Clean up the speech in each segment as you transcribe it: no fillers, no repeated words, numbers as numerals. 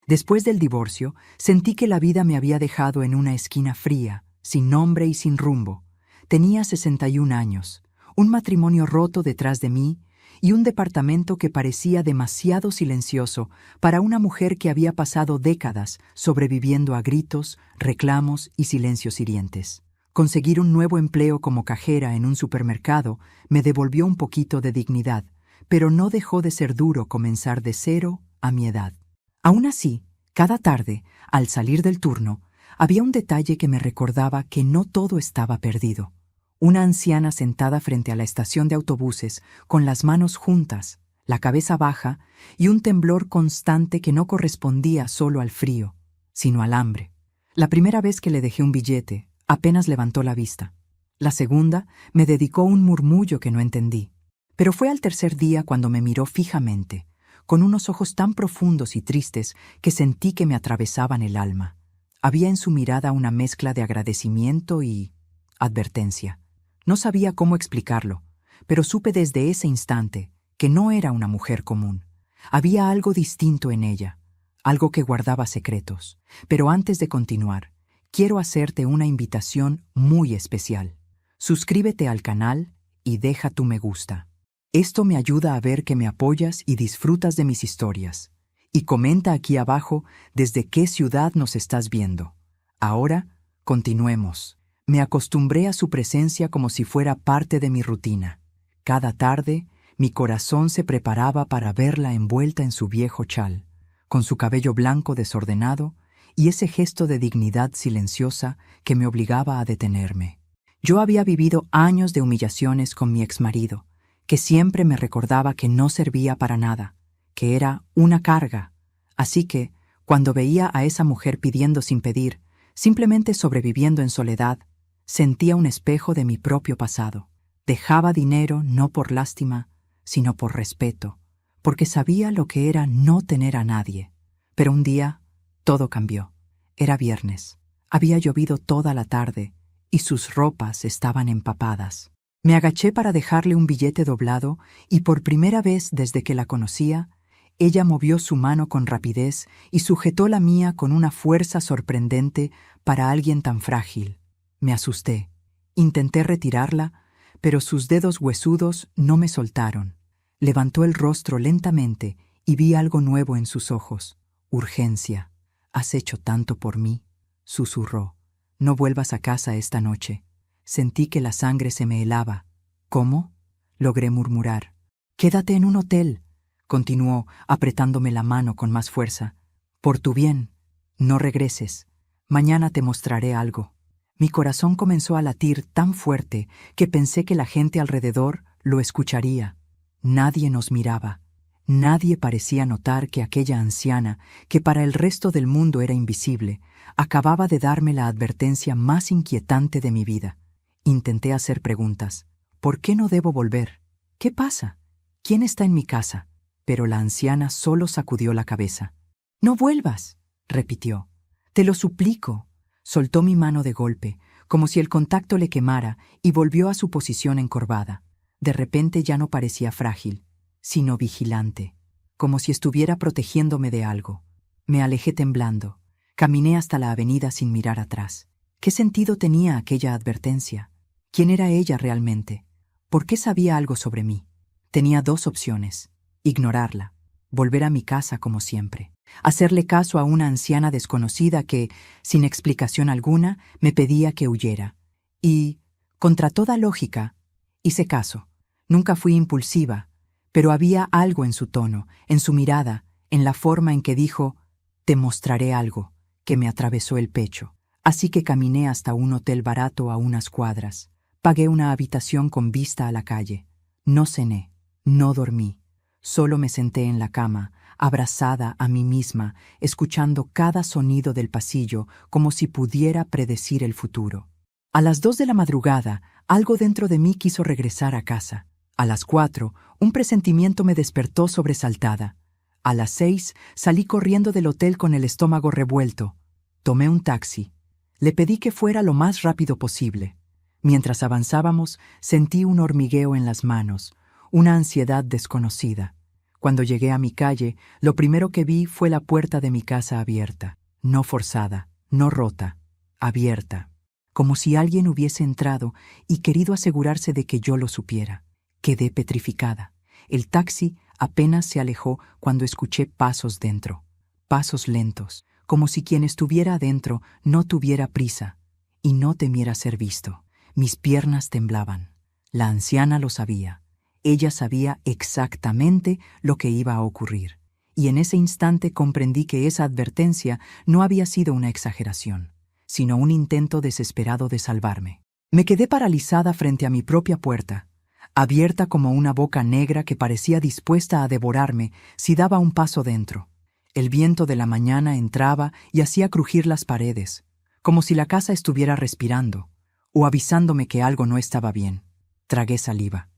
Después del divorcio, sentí que la vida me había dejado en una esquina fría, sin nombre y sin rumbo. Tenía 61 años, un matrimonio roto detrás de mí y un departamento que parecía demasiado silencioso para una mujer que había pasado décadas sobreviviendo a gritos, reclamos y silencios hirientes. Conseguir un nuevo empleo como cajera en un supermercado me devolvió un poquito de dignidad, pero no dejó de ser duro comenzar de cero a mi edad. Aún así, cada tarde, al salir del turno, había un detalle que me recordaba que no todo estaba perdido. Una anciana sentada frente a la estación de autobuses, con las manos juntas, la cabeza baja y un temblor constante que no correspondía solo al frío, sino al hambre. La primera vez que le dejé un billete, apenas levantó la vista. La segunda, me dedicó un murmullo que no entendí. Pero fue al tercer día cuando me miró fijamente, con unos ojos tan profundos y tristes que sentí que me atravesaban el alma. Había en su mirada una mezcla de agradecimiento y advertencia. No sabía cómo explicarlo, pero supe desde ese instante que no era una mujer común. Había algo distinto en ella, algo que guardaba secretos. Pero antes de continuar, quiero hacerte una invitación muy especial. Suscríbete al canal y deja tu me gusta. Esto me ayuda a ver que me apoyas y disfrutas de mis historias. Y comenta aquí abajo desde qué ciudad nos estás viendo. Ahora, continuemos. Me acostumbré a su presencia como si fuera parte de mi rutina. Cada tarde, mi corazón se preparaba para verla envuelta en su viejo chal, con su cabello blanco desordenado y ese gesto de dignidad silenciosa que me obligaba a detenerme. Yo había vivido años de humillaciones con mi exmarido, que siempre me recordaba que no servía para nada, que era una carga. Así que, cuando veía a esa mujer pidiendo sin pedir, simplemente sobreviviendo en soledad, sentía un espejo de mi propio pasado. Dejaba dinero no por lástima, sino por respeto, porque sabía lo que era no tener a nadie. Pero un día, todo cambió. Era viernes. Había llovido toda la tarde y sus ropas estaban empapadas. Me agaché para dejarle un billete doblado y por primera vez desde que la conocía, ella movió su mano con rapidez y sujetó la mía con una fuerza sorprendente para alguien tan frágil. Me asusté. Intenté retirarla, pero sus dedos huesudos no me soltaron. Levantó el rostro lentamente y vi algo nuevo en sus ojos. Urgencia. «¿Has hecho tanto por mí?», susurró. «No vuelvas a casa esta noche». Sentí que la sangre se me helaba. «¿Cómo?», logré murmurar. «Quédate en un hotel», continuó, apretándome la mano con más fuerza. «Por tu bien. No regreses. Mañana te mostraré algo». Mi corazón comenzó a latir tan fuerte que pensé que la gente alrededor lo escucharía. Nadie nos miraba. Nadie parecía notar que aquella anciana, que para el resto del mundo era invisible, acababa de darme la advertencia más inquietante de mi vida. Intenté hacer preguntas. ¿Por qué no debo volver? ¿Qué pasa? ¿Quién está en mi casa? Pero la anciana solo sacudió la cabeza. «No vuelvas», repitió. «Te lo suplico». Soltó mi mano de golpe, como si el contacto le quemara, y volvió a su posición encorvada. De repente ya no parecía frágil, sino vigilante, como si estuviera protegiéndome de algo. Me alejé temblando. Caminé hasta la avenida sin mirar atrás. ¿Qué sentido tenía aquella advertencia? ¿Quién era ella realmente? ¿Por qué sabía algo sobre mí? Tenía dos opciones: ignorarla, volver a mi casa como siempre, hacerle caso a una anciana desconocida que, sin explicación alguna, me pedía que huyera. Y, contra toda lógica, hice caso. Nunca fui impulsiva, pero había algo en su tono, en su mirada, en la forma en que dijo «te mostraré algo», que me atravesó el pecho. Así que caminé hasta un hotel barato a unas cuadras. Pagué una habitación con vista a la calle. No cené, no dormí. Solo me senté en la cama, abrazada a mí misma, escuchando cada sonido del pasillo como si pudiera predecir el futuro. A las 2 de la madrugada, algo dentro de mí quiso regresar a casa. A las 4, un presentimiento me despertó sobresaltada. A las 6, salí corriendo del hotel con el estómago revuelto. Tomé un taxi. Le pedí que fuera lo más rápido posible. Mientras avanzábamos, sentí un hormigueo en las manos, una ansiedad desconocida. Cuando llegué a mi calle, lo primero que vi fue la puerta de mi casa abierta, no forzada, no rota, abierta, como si alguien hubiese entrado y querido asegurarse de que yo lo supiera. Quedé petrificada. El taxi apenas se alejó cuando escuché pasos dentro, pasos lentos, como si quien estuviera adentro no tuviera prisa y no temiera ser visto. Mis piernas temblaban. La anciana lo sabía. Ella sabía exactamente lo que iba a ocurrir, y en ese instante comprendí que esa advertencia no había sido una exageración, sino un intento desesperado de salvarme. Me quedé paralizada frente a mi propia puerta, abierta como una boca negra que parecía dispuesta a devorarme si daba un paso dentro. El viento de la mañana entraba y hacía crujir las paredes, como si la casa estuviera respirando, o avisándome que algo no estaba bien. Tragué saliva.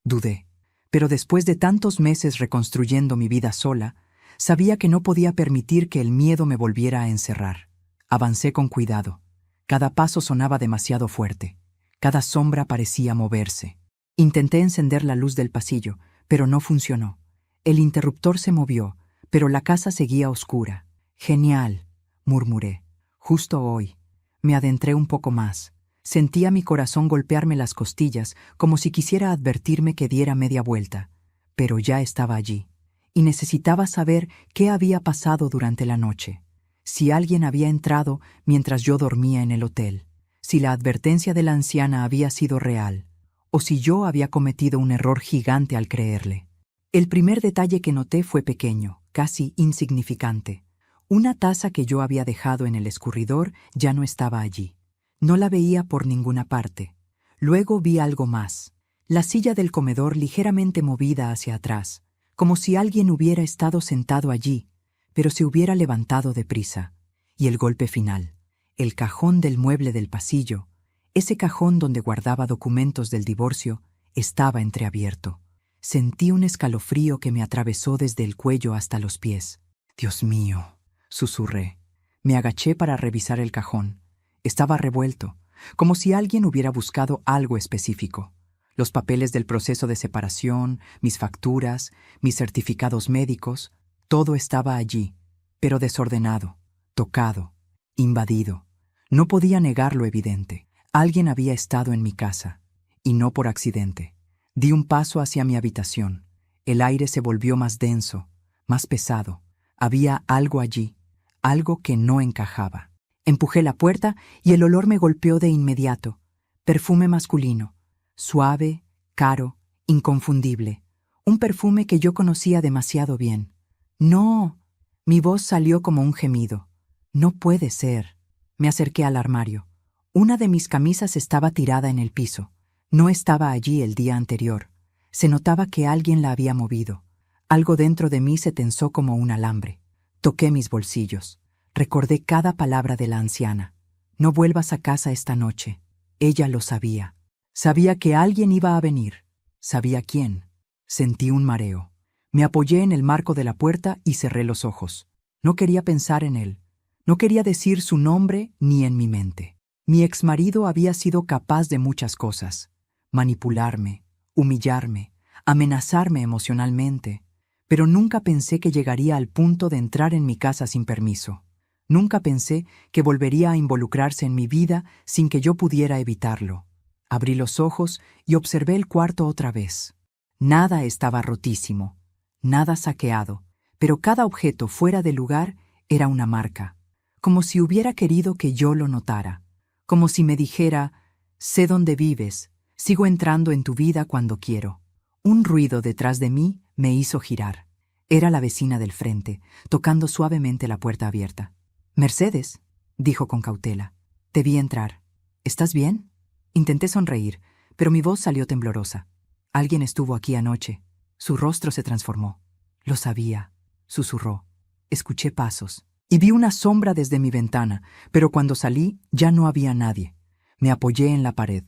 Dudé, pero después de tantos meses reconstruyendo mi vida sola, sabía que no podía permitir que el miedo me volviera a encerrar. Avancé con cuidado. Cada paso sonaba demasiado fuerte. Cada sombra parecía moverse. Intenté encender la luz del pasillo, pero no funcionó. El interruptor se movió, pero la casa seguía oscura. «Genial», murmuré. Justo hoy. Me adentré un poco más. Sentía mi corazón golpearme las costillas como si quisiera advertirme que diera media vuelta, pero ya estaba allí, y necesitaba saber qué había pasado durante la noche, si alguien había entrado mientras yo dormía en el hotel, si la advertencia de la anciana había sido real, o si yo había cometido un error gigante al creerle. El primer detalle que noté fue pequeño, casi insignificante. Una taza que yo había dejado en el escurridor ya no estaba allí. No la veía por ninguna parte. Luego vi algo más. La silla del comedor ligeramente movida hacia atrás, como si alguien hubiera estado sentado allí, pero se hubiera levantado deprisa. Y el golpe final. El cajón del mueble del pasillo, ese cajón donde guardaba documentos del divorcio, estaba entreabierto. Sentí un escalofrío que me atravesó desde el cuello hasta los pies. «Dios mío», susurré. Me agaché para revisar el cajón. Estaba revuelto, como si alguien hubiera buscado algo específico. Los papeles del proceso de separación, mis facturas, mis certificados médicos, todo estaba allí, pero desordenado, tocado, invadido. No podía negar lo evidente. Alguien había estado en mi casa, y no por accidente. Di un paso hacia mi habitación. El aire se volvió más denso, más pesado. Había algo allí, algo que no encajaba. Empujé la puerta y el olor me golpeó de inmediato. Perfume masculino, suave, caro, inconfundible. Un perfume que yo conocía demasiado bien. «No». Mi voz salió como un gemido. «No puede ser». Me acerqué al armario. Una de mis camisas estaba tirada en el piso. No estaba allí el día anterior. Se notaba que alguien la había movido. Algo dentro de mí se tensó como un alambre. Toqué mis bolsillos. Recordé cada palabra de la anciana. «No vuelvas a casa esta noche». Ella lo sabía. Sabía que alguien iba a venir. Sabía quién. Sentí un mareo. Me apoyé en el marco de la puerta y cerré los ojos. No quería pensar en él. No quería decir su nombre ni en mi mente. Mi exmarido había sido capaz de muchas cosas. Manipularme, humillarme, amenazarme emocionalmente. Pero nunca pensé que llegaría al punto de entrar en mi casa sin permiso. Nunca pensé que volvería a involucrarse en mi vida sin que yo pudiera evitarlo. Abrí los ojos y observé el cuarto otra vez. Nada estaba rotísimo, nada saqueado, pero cada objeto fuera de lugar era una marca, como si hubiera querido que yo lo notara, como si me dijera: «Sé dónde vives, sigo entrando en tu vida cuando quiero». Un ruido detrás de mí me hizo girar. Era la vecina del frente, tocando suavemente la puerta abierta. «Mercedes», dijo con cautela, «te vi entrar. ¿Estás bien?» Intenté sonreír, pero mi voz salió temblorosa. «Alguien estuvo aquí anoche». Su rostro se transformó. «Lo sabía», susurró. Escuché pasos y vi una sombra desde mi ventana, pero cuando salí ya no había nadie. Me apoyé en la pared.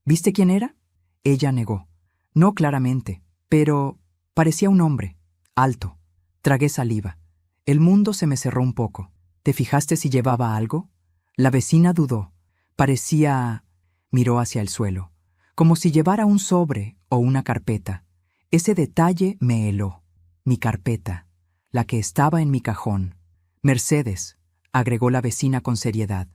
«¿Viste quién era?» Ella negó. «No claramente, pero parecía un hombre, alto». Tragué saliva. El mundo se me cerró un poco. «¿Te fijaste si llevaba algo?» La vecina dudó. Parecía... Miró hacia el suelo, como si llevara un sobre o una carpeta. Ese detalle me heló. Mi carpeta, la que estaba en mi cajón. Mercedes, agregó la vecina con seriedad,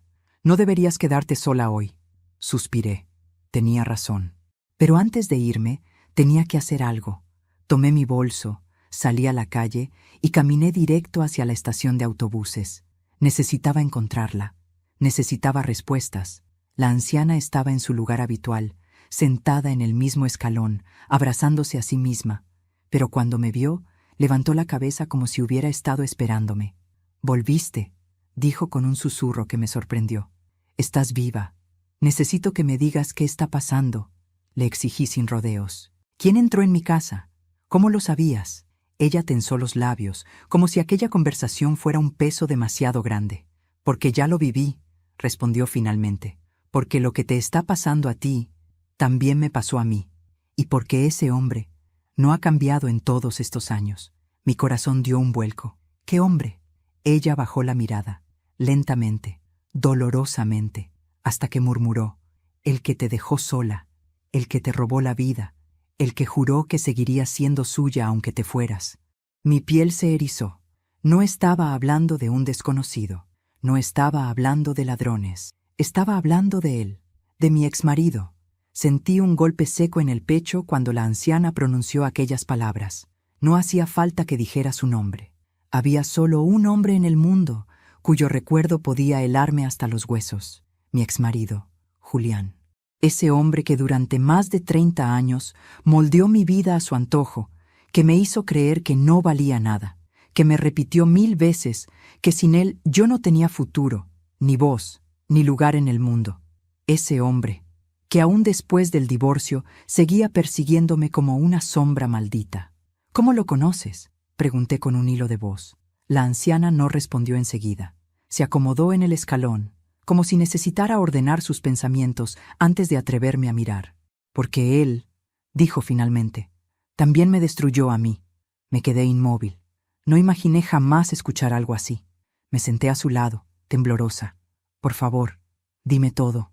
no deberías quedarte sola hoy. Suspiré. Tenía razón. Pero antes de irme, tenía que hacer algo. Tomé mi bolso, salí a la calle y caminé directo hacia la estación de autobuses. Necesitaba encontrarla. Necesitaba respuestas. La anciana estaba en su lugar habitual, sentada en el mismo escalón, abrazándose a sí misma. Pero cuando me vio, levantó la cabeza como si hubiera estado esperándome. «Volviste», dijo con un susurro que me sorprendió. «Estás viva. Necesito que me digas qué está pasando», le exigí sin rodeos. «¿Quién entró en mi casa? ¿Cómo lo sabías?» Ella tensó los labios, como si aquella conversación fuera un peso demasiado grande. «Porque ya lo viví», respondió finalmente. «Porque lo que te está pasando a ti, también me pasó a mí. Y porque ese hombre no ha cambiado en todos estos años». Mi corazón dio un vuelco. «¿Qué hombre?» Ella bajó la mirada, lentamente, dolorosamente, hasta que murmuró: «El que te dejó sola, el que te robó la vida, el que juró que seguiría siendo suya aunque te fueras». Mi piel se erizó. No estaba hablando de un desconocido, no estaba hablando de ladrones, estaba hablando de él, de mi exmarido. Sentí un golpe seco en el pecho cuando la anciana pronunció aquellas palabras. No hacía falta que dijera su nombre. Había solo un hombre en el mundo cuyo recuerdo podía helarme hasta los huesos: mi exmarido, Julián. Ese hombre que durante más de 30 años moldeó mi vida a su antojo, que me hizo creer que no valía nada, que me repitió 1000 veces que sin él yo no tenía futuro, ni voz, ni lugar en el mundo. Ese hombre que aún después del divorcio seguía persiguiéndome como una sombra maldita. «¿Cómo lo conoces?», pregunté con un hilo de voz. La anciana no respondió enseguida. Se acomodó en el escalón, como si necesitara ordenar sus pensamientos antes de atreverme a mirar. «Porque él», dijo finalmente, «también me destruyó a mí». Me quedé inmóvil. No imaginé jamás escuchar algo así. Me senté a su lado, temblorosa. «Por favor, dime todo».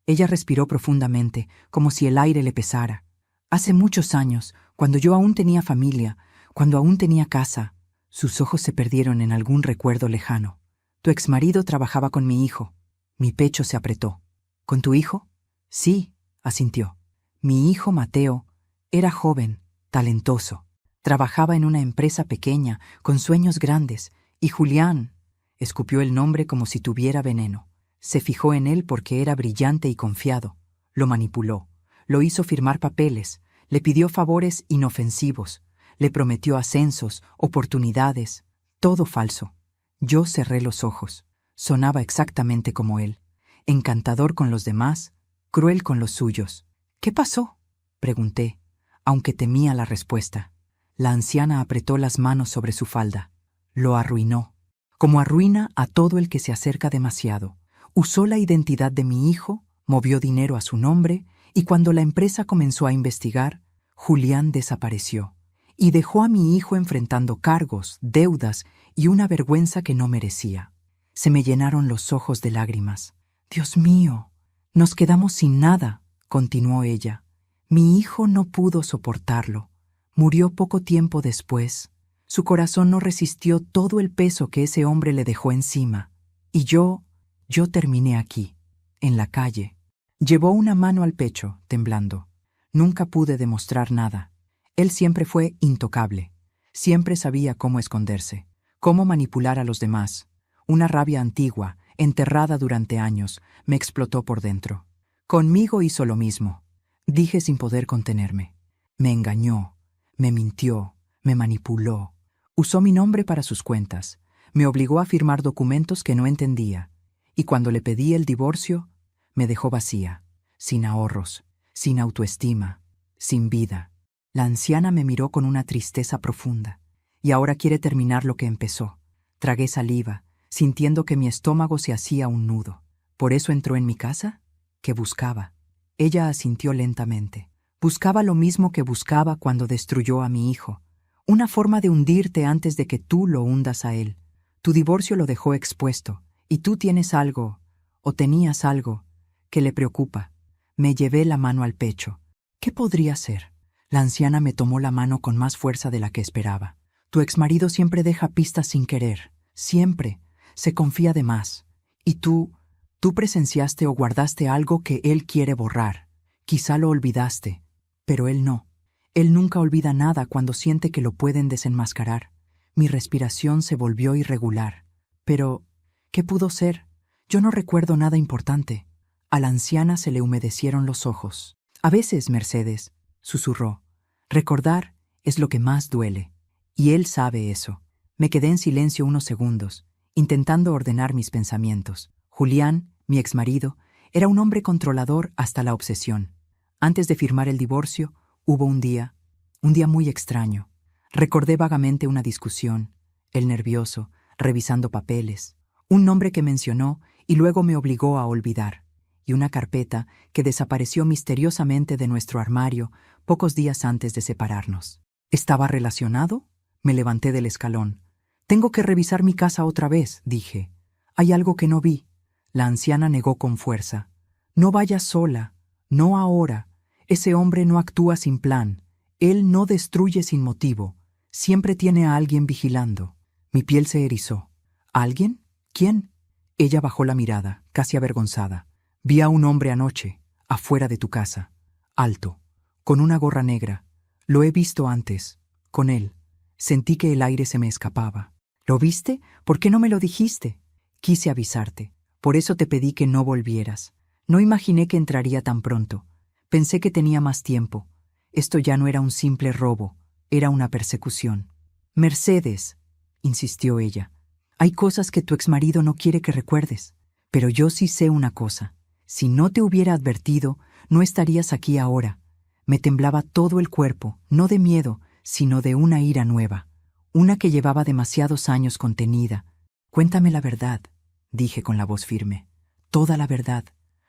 Ella respiró profundamente, como si el aire le pesara. «Hace muchos años, cuando yo aún tenía familia, cuando aún tenía casa». Sus ojos se perdieron en algún recuerdo lejano. «Tu exmarido trabajaba con mi hijo». Mi pecho se apretó. «¿Con tu hijo?» «Sí», asintió. «Mi hijo Mateo era joven, talentoso. Trabajaba en una empresa pequeña, con sueños grandes, y Julián», escupió el nombre como si tuviera veneno. «Se fijó en él porque era brillante y confiado. Lo manipuló, lo hizo firmar papeles, le pidió favores inofensivos, le prometió ascensos, oportunidades, todo falso». Yo cerré los ojos. Sonaba exactamente como él, encantador con los demás, cruel con los suyos. «¿Qué pasó?», pregunté, aunque temía la respuesta. La anciana apretó las manos sobre su falda. «Lo arruinó, como arruina a todo el que se acerca demasiado. Usó la identidad de mi hijo, movió dinero a su nombre, y cuando la empresa comenzó a investigar, Julián desapareció y dejó a mi hijo enfrentando cargos, deudas y una vergüenza que no merecía». Se me llenaron los ojos de lágrimas. «Dios mío, nos quedamos sin nada», continuó ella. «Mi hijo no pudo soportarlo. Murió poco tiempo después. Su corazón no resistió todo el peso que ese hombre le dejó encima. Y yo terminé aquí, en la calle». Llevó una mano al pecho, temblando. «Nunca pude demostrar nada. Él siempre fue intocable. Siempre sabía cómo esconderse, cómo manipular a los demás. Una rabia antigua, enterrada durante años, me explotó por dentro. Conmigo hizo lo mismo. Dije sin poder contenerme. Me engañó, me mintió, me manipuló. Usó mi nombre para sus cuentas. Me obligó a firmar documentos que no entendía. Y cuando le pedí el divorcio, me dejó vacía, sin ahorros, sin autoestima, sin vida». La anciana me miró con una tristeza profunda. «Y ahora quiere terminar lo que empezó». Tragué saliva, sintiendo que mi estómago se hacía un nudo. «¿Por eso entró en mi casa?». «¿Qué buscaba?». Ella asintió lentamente. «Buscaba lo mismo que buscaba cuando destruyó a mi hijo. Una forma de hundirte antes de que tú lo hundas a él. Tu divorcio lo dejó expuesto, y tú tienes algo, o tenías algo, que le preocupa». Me llevé la mano al pecho. «¿Qué podría ser?». La anciana me tomó la mano con más fuerza de la que esperaba. Tu exmarido siempre deja pistas sin querer. Siempre. Se confía de más. Y tú presenciaste o guardaste algo que él quiere borrar. Quizá lo olvidaste, pero él no. Él nunca olvida nada cuando siente que lo pueden desenmascarar. Mi respiración se volvió irregular. Pero, ¿qué pudo ser? Yo no recuerdo nada importante. A la anciana se le humedecieron los ojos. A veces, Mercedes, susurró, recordar es lo que más duele. Y él sabe eso. Me quedé en silencio unos segundos, intentando ordenar mis pensamientos. Julián, mi exmarido, era un hombre controlador hasta la obsesión. Antes de firmar el divorcio, hubo un día muy extraño. Recordé vagamente una discusión, él nervioso, revisando papeles, un nombre que mencionó y luego me obligó a olvidar, y una carpeta que desapareció misteriosamente de nuestro armario pocos días antes de separarnos. ¿Estaba relacionado? Me levanté del escalón. Tengo que revisar mi casa otra vez, dije. Hay algo que no vi. La anciana negó con fuerza. No vayas sola, no ahora. Ese hombre no actúa sin plan. Él no destruye sin motivo. Siempre tiene a alguien vigilando. Mi piel se erizó. ¿Alguien? ¿Quién? Ella bajó la mirada, casi avergonzada. Vi a un hombre anoche, afuera de tu casa. Alto, con una gorra negra. Lo he visto antes. Con él. Sentí que el aire se me escapaba. ¿Lo viste? ¿Por qué no me lo dijiste? Quise avisarte. Por eso te pedí que no volvieras. No imaginé que entraría tan pronto. Pensé que tenía más tiempo. Esto ya no era un simple robo, era una persecución. Mercedes, insistió ella, hay cosas que tu exmarido no quiere que recuerdes. Pero yo sí sé una cosa. Si no te hubiera advertido, no estarías aquí ahora. Me temblaba todo el cuerpo, no de miedo, sino de una ira nueva. Una que llevaba demasiados años contenida. Cuéntame la verdad, dije con la voz firme. Toda la verdad.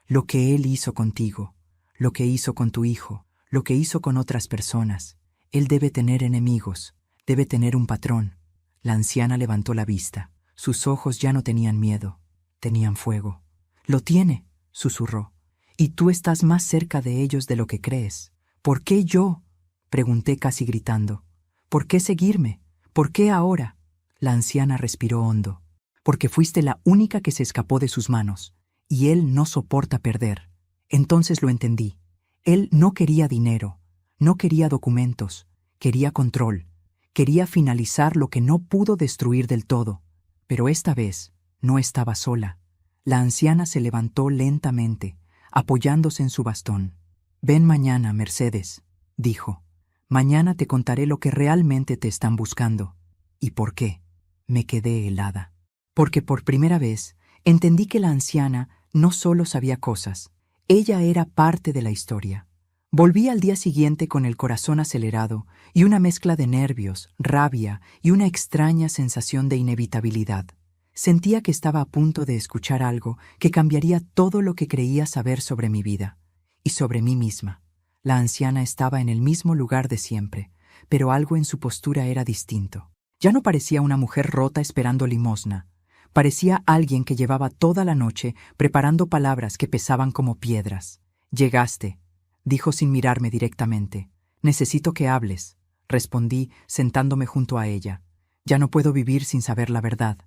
Lo que él hizo contigo. Lo que hizo con tu hijo. Lo que hizo con otras personas. Él debe tener enemigos. Debe tener un patrón. La anciana levantó la vista. Sus ojos ya no tenían miedo. Tenían fuego. Lo tiene, susurró. Y tú estás más cerca de ellos de lo que crees. ¿Por qué yo? Pregunté casi gritando. ¿Por qué seguirme? ¿Por qué ahora? La anciana respiró hondo. Porque fuiste la única que se escapó de sus manos. Y él no soporta perder. Entonces lo entendí. Él no quería dinero, no quería documentos, quería control, quería finalizar lo que no pudo destruir del todo. Pero esta vez no estaba sola. La anciana se levantó lentamente, apoyándose en su bastón. Ven mañana, Mercedes, dijo. Mañana te contaré lo que realmente te están buscando. ¿Y por qué? Me quedé helada. Porque por primera vez entendí que la anciana no solo sabía cosas, ella era parte de la historia. Volví al día siguiente con el corazón acelerado y una mezcla de nervios, rabia y una extraña sensación de inevitabilidad. Sentía que estaba a punto de escuchar algo que cambiaría todo lo que creía saber sobre mi vida y sobre mí misma. La anciana estaba en el mismo lugar de siempre, pero algo en su postura era distinto. Ya no parecía una mujer rota esperando limosna. Parecía alguien que llevaba toda la noche preparando palabras que pesaban como piedras. Llegaste, dijo sin mirarme directamente. Necesito que hables, respondí sentándome junto a ella. Ya no puedo vivir sin saber la verdad.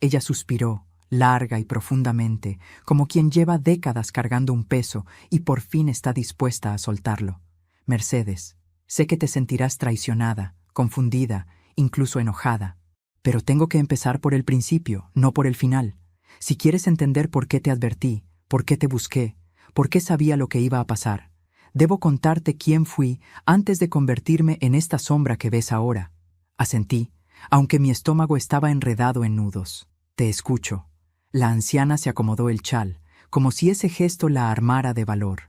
Ella suspiró, larga y profundamente, como quien lleva décadas cargando un peso y por fin está dispuesta a soltarlo. Mercedes, sé que te sentirás traicionada, confundida, incluso enojada. Pero tengo que empezar por el principio, no por el final. Si quieres entender por qué te advertí, por qué te busqué, por qué sabía lo que iba a pasar, debo contarte quién fui antes de convertirme en esta sombra que ves ahora. Asentí, aunque mi estómago estaba enredado en nudos. Te escucho. La anciana se acomodó el chal, como si ese gesto la armara de valor.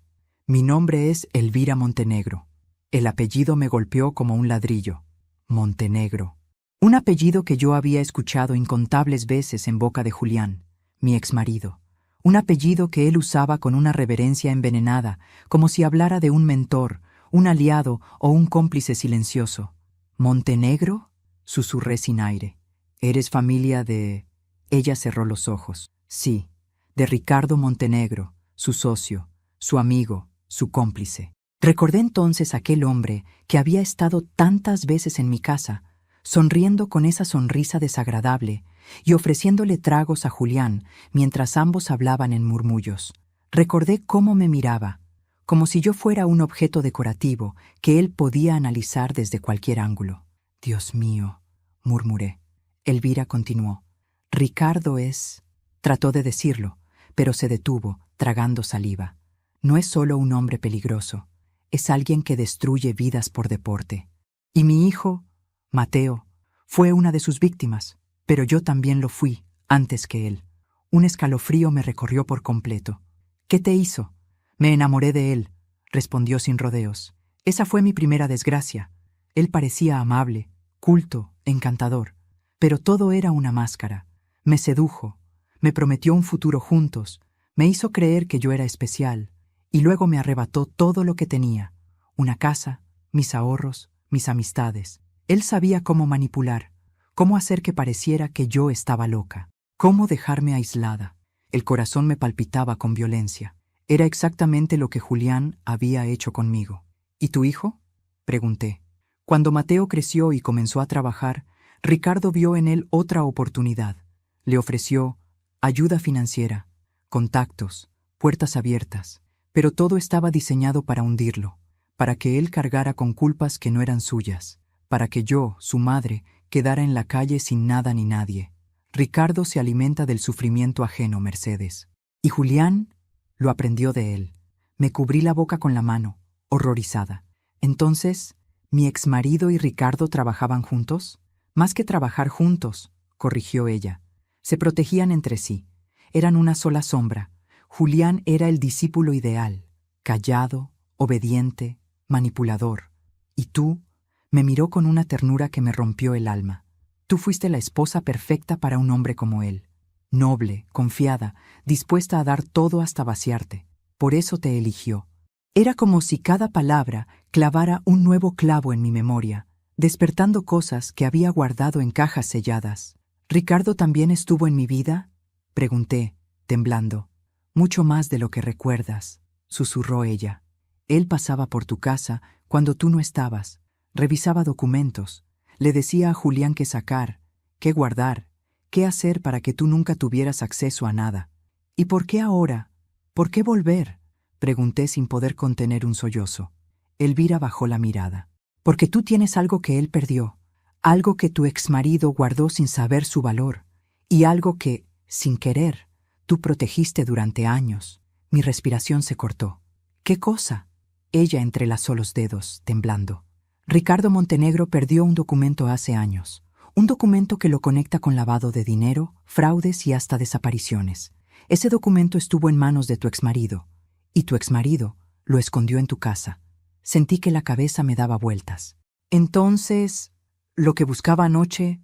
Mi nombre es Elvira Montenegro. El apellido me golpeó como un ladrillo. Montenegro. Un apellido que yo había escuchado incontables veces en boca de Julián, mi exmarido. Un apellido que él usaba con una reverencia envenenada, como si hablara de un mentor, un aliado o un cómplice silencioso. ¿Montenegro? Susurré sin aire. ¿Eres familia de...? Ella cerró los ojos. Sí, de Ricardo Montenegro, su socio, su amigo, su cómplice. Recordé entonces aquel hombre que había estado tantas veces en mi casa, sonriendo con esa sonrisa desagradable y ofreciéndole tragos a Julián mientras ambos hablaban en murmullos. Recordé cómo me miraba, como si yo fuera un objeto decorativo que él podía analizar desde cualquier ángulo. «Dios mío», murmuré. Elvira continuó. «Ricardo es...» Trató de decirlo, pero se detuvo, tragando saliva. «No es solo un hombre peligroso, es alguien que destruye vidas por deporte. Y mi hijo, Mateo, fue una de sus víctimas, pero yo también lo fui, antes que él». Un escalofrío me recorrió por completo. «¿Qué te hizo?» «Me enamoré de él», respondió sin rodeos. «Esa fue mi primera desgracia. Él parecía amable, culto, encantador. Pero todo era una máscara. Me sedujo, me prometió un futuro juntos, me hizo creer que yo era especial, y luego me arrebató todo lo que tenía: una casa, mis ahorros, mis amistades. Él sabía cómo manipular, cómo hacer que pareciera que yo estaba loca, cómo dejarme aislada. El corazón me palpitaba con violencia. Era exactamente lo que Julián había hecho conmigo. «¿Y tu hijo?», pregunté. Cuando Mateo creció y comenzó a trabajar, Ricardo vio en él otra oportunidad. Le ofreció ayuda financiera, contactos, puertas abiertas, pero todo estaba diseñado para hundirlo, para que él cargara con culpas que no eran suyas, para que yo, su madre, quedara en la calle sin nada ni nadie. Ricardo se alimenta del sufrimiento ajeno, Mercedes. Y Julián lo aprendió de él. Me cubrí la boca con la mano, horrorizada. «Entonces, ¿mi exmarido y Ricardo trabajaban juntos?». «Más que trabajar juntos», corrigió ella. «Se protegían entre sí. Eran una sola sombra. Julián era el discípulo ideal, callado, obediente, manipulador. Y tú», me miró con una ternura que me rompió el alma. «Tú fuiste la esposa perfecta para un hombre como él. Noble, confiada, dispuesta a dar todo hasta vaciarte. Por eso te eligió». Era como si cada palabra clavara un nuevo clavo en mi memoria, despertando cosas que había guardado en cajas selladas. «¿Ricardo también estuvo en mi vida?», pregunté, temblando. «Mucho más de lo que recuerdas», susurró ella. «Él pasaba por tu casa cuando tú no estabas, revisaba documentos, le decía a Julián qué sacar, qué guardar, qué hacer para que tú nunca tuvieras acceso a nada». «¿Y por qué ahora? ¿Por qué volver?», pregunté sin poder contener un sollozo. Elvira bajó la mirada. «Porque tú tienes algo que él perdió, algo que tu exmarido guardó sin saber su valor, y algo que, sin querer, tú protegiste durante años». Mi respiración se cortó. «¿Qué cosa?». Ella entrelazó los dedos, temblando. «Ricardo Montenegro perdió un documento hace años. Un documento que lo conecta con lavado de dinero, fraudes y hasta desapariciones. Ese documento estuvo en manos de tu exmarido, y tu exmarido lo escondió en tu casa». Sentí que la cabeza me daba vueltas. «Entonces, lo que buscaba anoche...».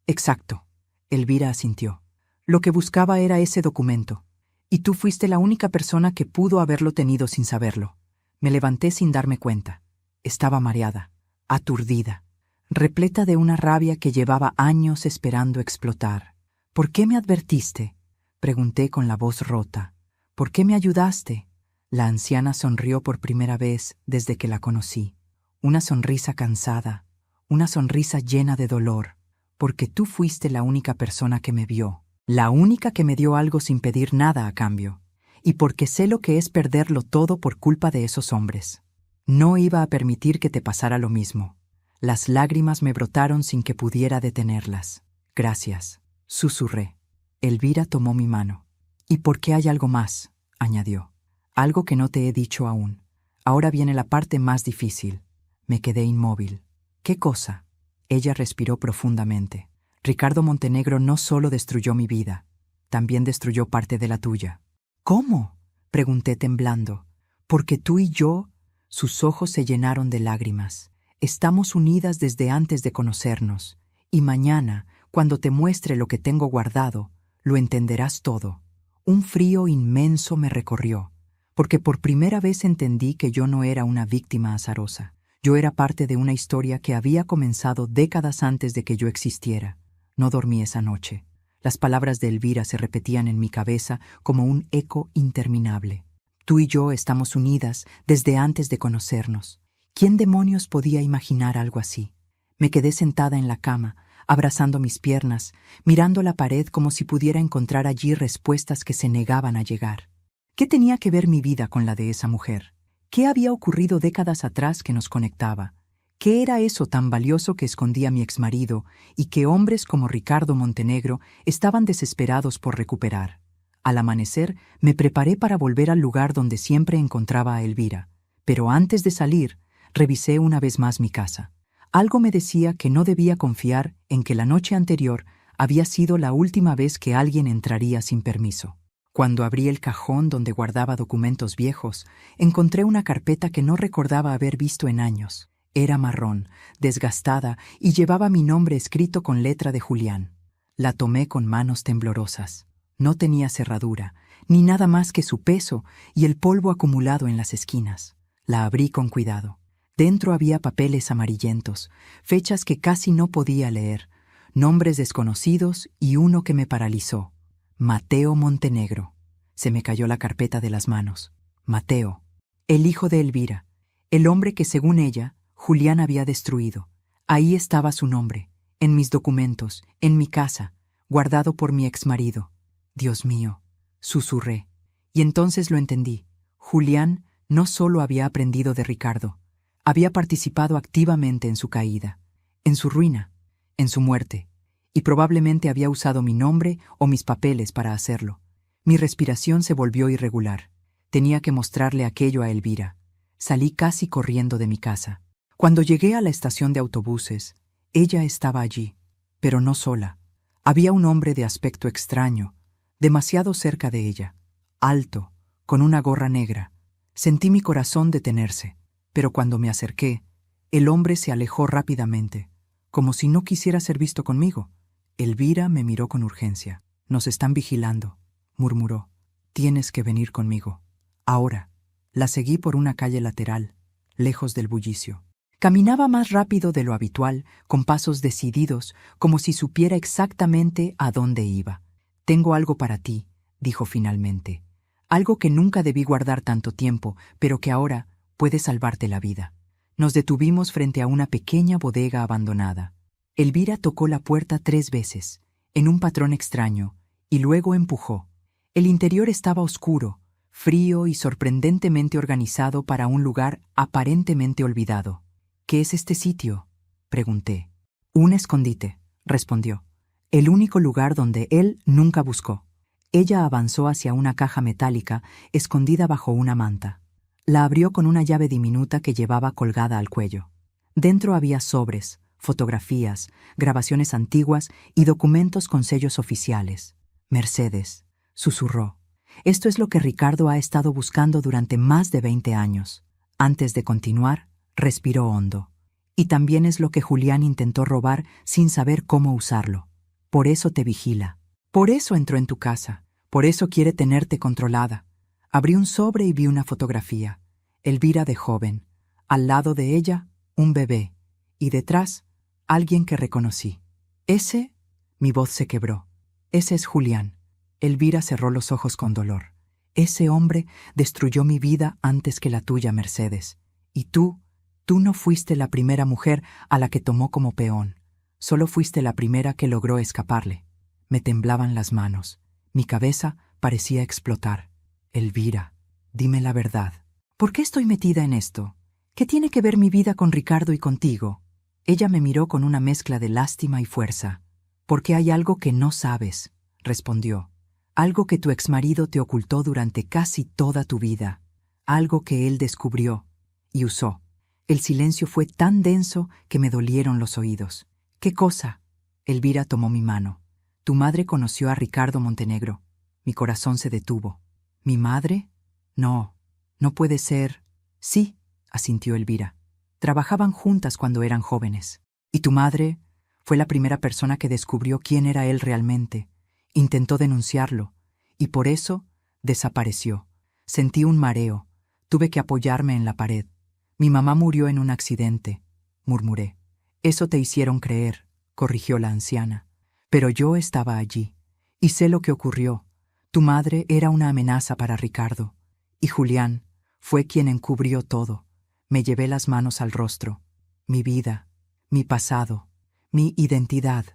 «Exacto», Elvira asintió. «Lo que buscaba era ese documento, y tú fuiste la única persona que pudo haberlo tenido sin saberlo». Me levanté sin darme cuenta. Estaba mareada, aturdida, repleta de una rabia que llevaba años esperando explotar. «¿Por qué me advertiste?», pregunté con la voz rota. «¿Por qué me ayudaste?». La anciana sonrió por primera vez desde que la conocí. Una sonrisa cansada, una sonrisa llena de dolor, porque tú fuiste la única persona que me vio, la única que me dio algo sin pedir nada a cambio, y porque sé lo que es perderlo todo por culpa de esos hombres. No iba a permitir que te pasara lo mismo». Las lágrimas me brotaron sin que pudiera detenerlas. «Gracias», susurré. Elvira tomó mi mano. «¿Y por qué hay algo más?», añadió. «Algo que no te he dicho aún. Ahora viene la parte más difícil». Me quedé inmóvil. «¿Qué cosa?». Ella respiró profundamente. «Ricardo Montenegro no solo destruyó mi vida, también destruyó parte de la tuya». «¿Cómo?», pregunté temblando. «Porque tú y yo...». Sus ojos se llenaron de lágrimas. «Estamos unidas desde antes de conocernos, y mañana, cuando te muestre lo que tengo guardado, lo entenderás todo». Un frío inmenso me recorrió, porque por primera vez entendí que yo no era una víctima azarosa. Yo era parte de una historia que había comenzado décadas antes de que yo existiera. No dormí esa noche. Las palabras de Elvira se repetían en mi cabeza como un eco interminable. «Tú y yo estamos unidas desde antes de conocernos». ¿Quién demonios podía imaginar algo así? Me quedé sentada en la cama, abrazando mis piernas, mirando la pared como si pudiera encontrar allí respuestas que se negaban a llegar. ¿Qué tenía que ver mi vida con la de esa mujer? ¿Qué había ocurrido décadas atrás que nos conectaba? ¿Qué era eso tan valioso que escondía mi exmarido y que hombres como Ricardo Montenegro estaban desesperados por recuperar? Al amanecer, me preparé para volver al lugar donde siempre encontraba a Elvira, pero antes de salir, revisé una vez más mi casa. Algo me decía que no debía confiar en que la noche anterior había sido la última vez que alguien entraría sin permiso. Cuando abrí el cajón donde guardaba documentos viejos, encontré una carpeta que no recordaba haber visto en años. Era marrón, desgastada y llevaba mi nombre escrito con letra de Julián. La tomé con manos temblorosas. No tenía cerradura, ni nada más que su peso y el polvo acumulado en las esquinas. La abrí con cuidado. Dentro había papeles amarillentos, fechas que casi no podía leer, nombres desconocidos y uno que me paralizó. Mateo Montenegro. Se me cayó la carpeta de las manos. Mateo, el hijo de Elvira, el hombre que según ella, Julián había destruido. Ahí estaba su nombre, en mis documentos, en mi casa, guardado por mi exmarido. Dios mío, susurré. Y entonces lo entendí. Julián no solo había aprendido de Ricardo, había participado activamente en su caída, en su ruina, en su muerte, y probablemente había usado mi nombre o mis papeles para hacerlo. Mi respiración se volvió irregular. Tenía que mostrarle aquello a Elvira. Salí casi corriendo de mi casa. Cuando llegué a la estación de autobuses, ella estaba allí, pero no sola. Había un hombre de aspecto extraño, demasiado cerca de ella, alto, con una gorra negra. Sentí mi corazón detenerse, pero cuando me acerqué, el hombre se alejó rápidamente, como si no quisiera ser visto conmigo. Elvira me miró con urgencia. «Nos están vigilando», murmuró. «Tienes que venir conmigo. Ahora». La seguí por una calle lateral, lejos del bullicio. Caminaba más rápido de lo habitual, con pasos decididos, como si supiera exactamente a dónde iba. «Tengo algo para ti», dijo finalmente. «Algo que nunca debí guardar tanto tiempo, pero que ahora puede salvarte la vida». Nos detuvimos frente a una pequeña bodega abandonada. Elvira tocó la puerta 3 veces, en un patrón extraño, y luego empujó. El interior estaba oscuro, frío y sorprendentemente organizado para un lugar aparentemente olvidado. «¿Qué es este sitio?», pregunté. «Un escondite», respondió. «El único lugar donde él nunca buscó». Ella avanzó hacia una caja metálica escondida bajo una manta. La abrió con una llave diminuta que llevaba colgada al cuello. Dentro había sobres, fotografías, grabaciones antiguas y documentos con sellos oficiales. «Mercedes», susurró. «Esto es lo que Ricardo ha estado buscando durante más de 20 años». Antes de continuar, respiró hondo. «Y también es lo que Julián intentó robar sin saber cómo usarlo. Por eso te vigila. Por eso entró en tu casa. Por eso quiere tenerte controlada». Abrí un sobre y vi una fotografía. Elvira de joven. Al lado de ella, un bebé. Y detrás, alguien que reconocí. «¿Ese?» Mi voz se quebró. «Ese es Julián». Elvira cerró los ojos con dolor. «Ese hombre destruyó mi vida antes que la tuya, Mercedes. Y tú no fuiste la primera mujer a la que tomó como peón. Solo fuiste la primera que logró escaparle». Me temblaban las manos. Mi cabeza parecía explotar. «Elvira, dime la verdad. ¿Por qué estoy metida en esto? ¿Qué tiene que ver mi vida con Ricardo y contigo?» Ella me miró con una mezcla de lástima y fuerza. «Porque hay algo que no sabes», respondió. «Algo que tu exmarido te ocultó durante casi toda tu vida. Algo que él descubrió y usó». El silencio fue tan denso que me dolieron los oídos. «¿Qué cosa?» Elvira tomó mi mano. «Tu madre conoció a Ricardo Montenegro». Mi corazón se detuvo. «¿Mi madre? No, no puede ser». «Sí», asintió Elvira. «Trabajaban juntas cuando eran jóvenes. Y tu madre fue la primera persona que descubrió quién era él realmente. Intentó denunciarlo, y por eso desapareció. Sentí un mareo. Tuve que apoyarme en la pared. Mi mamá murió en un accidente», murmuré. «Eso te hicieron creer», corrigió la anciana. «Pero yo estaba allí, y sé lo que ocurrió. Tu madre era una amenaza para Ricardo, y Julián fue quien encubrió todo». Me llevé las manos al rostro. «Mi vida, Mi pasado, mi identidad,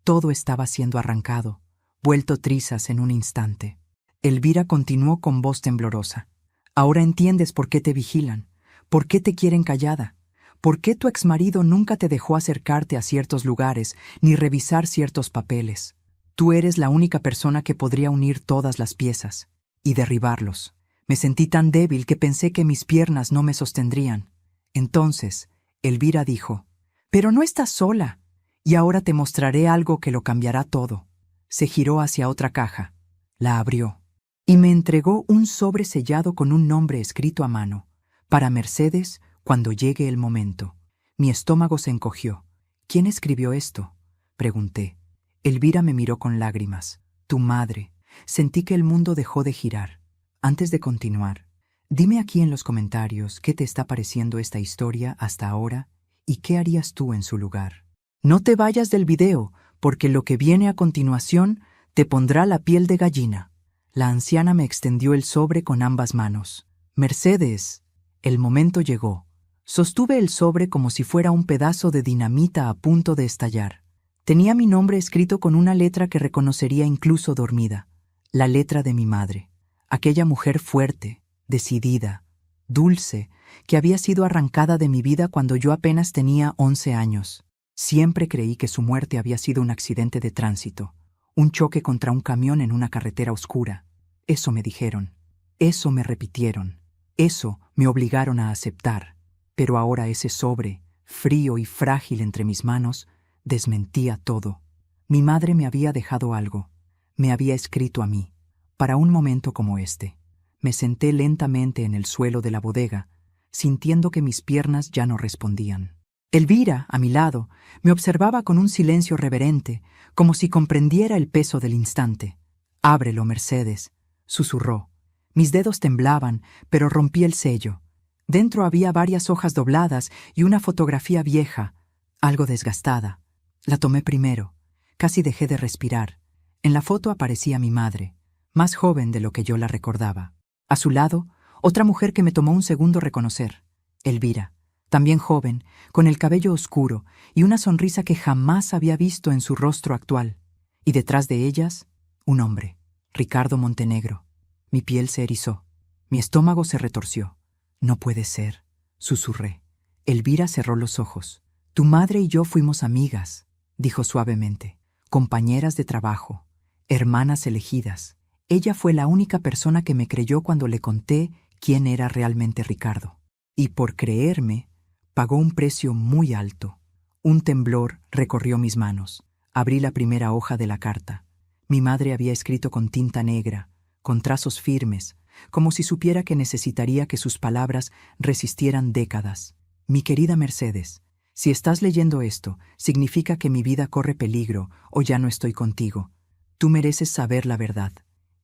todo estaba siendo arrancado, vuelto trizas en un instante. Elvira continuó con voz temblorosa. Ahora entiendes por qué te vigilan, por qué te quieren callada, por qué tu exmarido nunca te dejó acercarte a ciertos lugares ni revisar ciertos papeles. Tú eres la única persona que podría unir todas las piezas y derribarlos. Me sentí tan débil que pensé que mis piernas no me sostendrían. Entonces, Elvira dijo, «Pero no estás sola, y ahora te mostraré algo que lo cambiará todo». Se giró hacia otra caja, la abrió, y me entregó un sobre sellado con un nombre escrito a mano, para Mercedes cuando llegue el momento. Mi estómago se encogió. «¿Quién escribió esto?», pregunté. Elvira me miró con lágrimas. «Tu madre». Sentí que el mundo dejó de girar. Antes de continuar, dime aquí en los comentarios qué te está pareciendo esta historia hasta ahora y qué harías tú en su lugar. No te vayas del video, porque lo que viene a continuación te pondrá la piel de gallina. La anciana me extendió el sobre con ambas manos. «Mercedes». El momento llegó. Sostuve el sobre como si fuera un pedazo de dinamita a punto de estallar. Tenía mi nombre escrito con una letra que reconocería incluso dormida. La letra de mi madre. Aquella mujer fuerte, decidida, dulce, que había sido arrancada de mi vida cuando yo apenas tenía 11 años. Siempre creí que su muerte había sido un accidente de tránsito, un choque contra un camión en una carretera oscura. Eso me dijeron, eso me repitieron, eso me obligaron a aceptar. Pero ahora ese sobre, frío y frágil entre mis manos, desmentía todo. Mi madre me había dejado algo, me había escrito a mí, para un momento como este. Me senté lentamente en el suelo de la bodega, sintiendo que mis piernas ya no respondían. Elvira, a mi lado, me observaba con un silencio reverente, como si comprendiera el peso del instante. «Ábrelo, Mercedes», susurró. Mis dedos temblaban, pero rompí el sello. Dentro había varias hojas dobladas y una fotografía vieja, algo desgastada. La tomé primero. Casi dejé de respirar. En la foto aparecía mi madre, más joven de lo que yo la recordaba. A su lado, otra mujer que me tomó un segundo reconocer, Elvira, también joven, con el cabello oscuro y una sonrisa que jamás había visto en su rostro actual. Y detrás de ellas, un hombre, Ricardo Montenegro. Mi piel se erizó. Mi estómago se retorció. «No puede ser», susurré. Elvira cerró los ojos. «Tu madre y yo fuimos amigas», dijo suavemente, «compañeras de trabajo, hermanas elegidas. Ella fue la única persona que me creyó cuando le conté quién era realmente Ricardo. Y por creerme, pagó un precio muy alto». Un temblor recorrió mis manos. Abrí la primera hoja de la carta. Mi madre había escrito con tinta negra, con trazos firmes, como si supiera que necesitaría que sus palabras resistieran décadas. «Mi querida Mercedes, si estás leyendo esto, significa que mi vida corre peligro o ya no estoy contigo. Tú mereces saber la verdad,